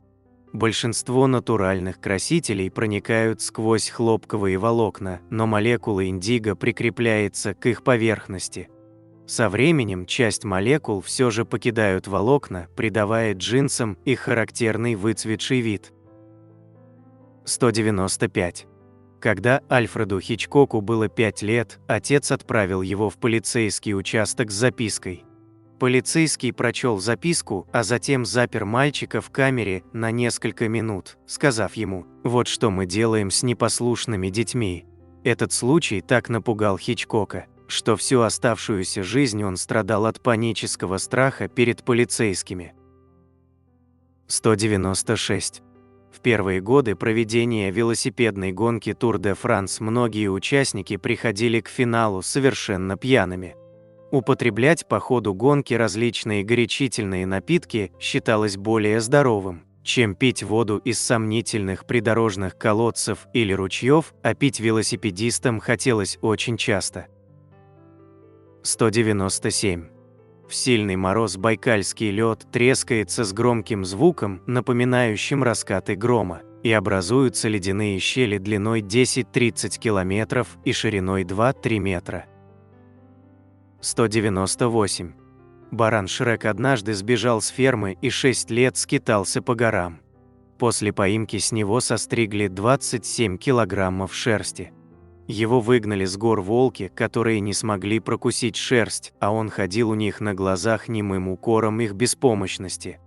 Большинство натуральных красителей проникают сквозь хлопковые волокна, но молекула индиго прикрепляется к их поверхности. Со временем часть молекул все же покидают волокна, придавая джинсам их характерный выцветший вид. 195. Когда Альфреду Хичкоку было 5 лет, отец отправил его в полицейский участок с запиской. Полицейский прочел записку, а затем запер мальчика в камере на несколько минут, сказав ему: «Вот что мы делаем с непослушными детьми». Этот случай так напугал Хичкока, что всю оставшуюся жизнь он страдал от панического страха перед полицейскими. 196. В первые годы проведения велосипедной гонки Тур де Франс многие участники приходили к финалу совершенно пьяными. Употреблять по ходу гонки различные горячительные напитки считалось более здоровым, чем пить воду из сомнительных придорожных колодцев или ручьев, а пить велосипедистам хотелось очень часто. 197. В сильный мороз байкальский лед трескается с громким звуком, напоминающим раскаты грома, и образуются ледяные щели длиной 10-30 километров и шириной 2-3 метра. 198. Баран Шрек однажды сбежал с фермы и 6 лет скитался по горам. После поимки с него состригли 27 килограммов шерсти. Его выгнали с гор волки, которые не смогли прокусить шерсть, а он ходил у них на глазах немым укором их беспомощности.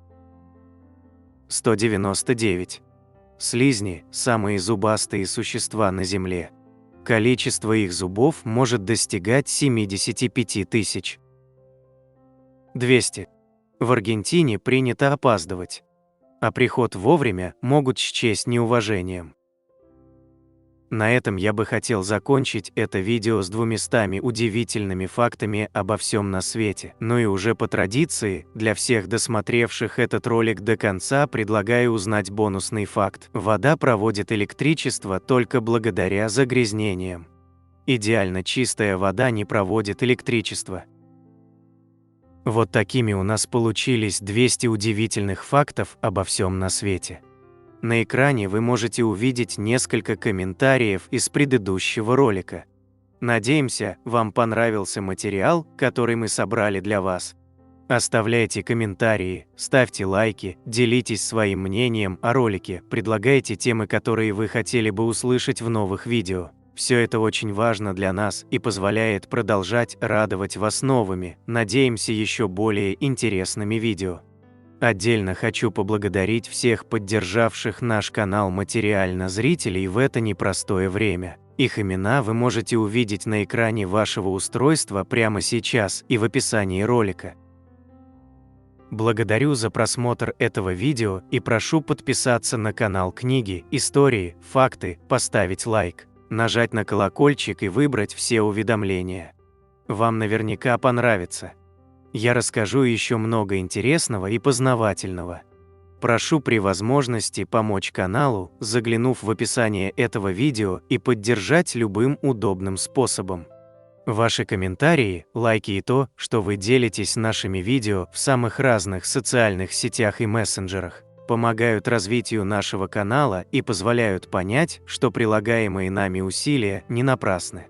199. Слизни – самые зубастые существа на Земле. Количество их зубов может достигать 75 тысяч. 200. В Аргентине принято опаздывать, а приход вовремя могут счесть неуважением. На этом я бы хотел закончить это видео с 200 удивительными фактами обо всем на свете. Ну и уже по традиции, для всех досмотревших этот ролик до конца, предлагаю узнать бонусный факт. Вода проводит электричество только благодаря загрязнениям. Идеально чистая вода не проводит электричество. Вот такими у нас получились 200 удивительных фактов обо всем на свете. На экране вы можете увидеть несколько комментариев из предыдущего ролика. Надеемся, вам понравился материал, который мы собрали для вас. Оставляйте комментарии, ставьте лайки, делитесь своим мнением о ролике, предлагайте темы, которые вы хотели бы услышать в новых видео. Все это очень важно для нас и позволяет продолжать радовать вас новыми, надеемся, еще более интересными видео. Отдельно хочу поблагодарить всех поддержавших наш канал материально зрителей в это непростое время. Их имена вы можете увидеть на экране вашего устройства прямо сейчас и в описании ролика. Благодарю за просмотр этого видео и прошу подписаться на канал Книги, Истории, Факты, поставить лайк, нажать на колокольчик и выбрать все уведомления. Вам наверняка понравится. Я расскажу еще много интересного и познавательного. Прошу при возможности помочь каналу, заглянув в описание этого видео и поддержать любым удобным способом. Ваши комментарии, лайки и то, что вы делитесь нашими видео в самых разных социальных сетях и мессенджерах, помогают развитию нашего канала и позволяют понять, что прилагаемые нами усилия не напрасны.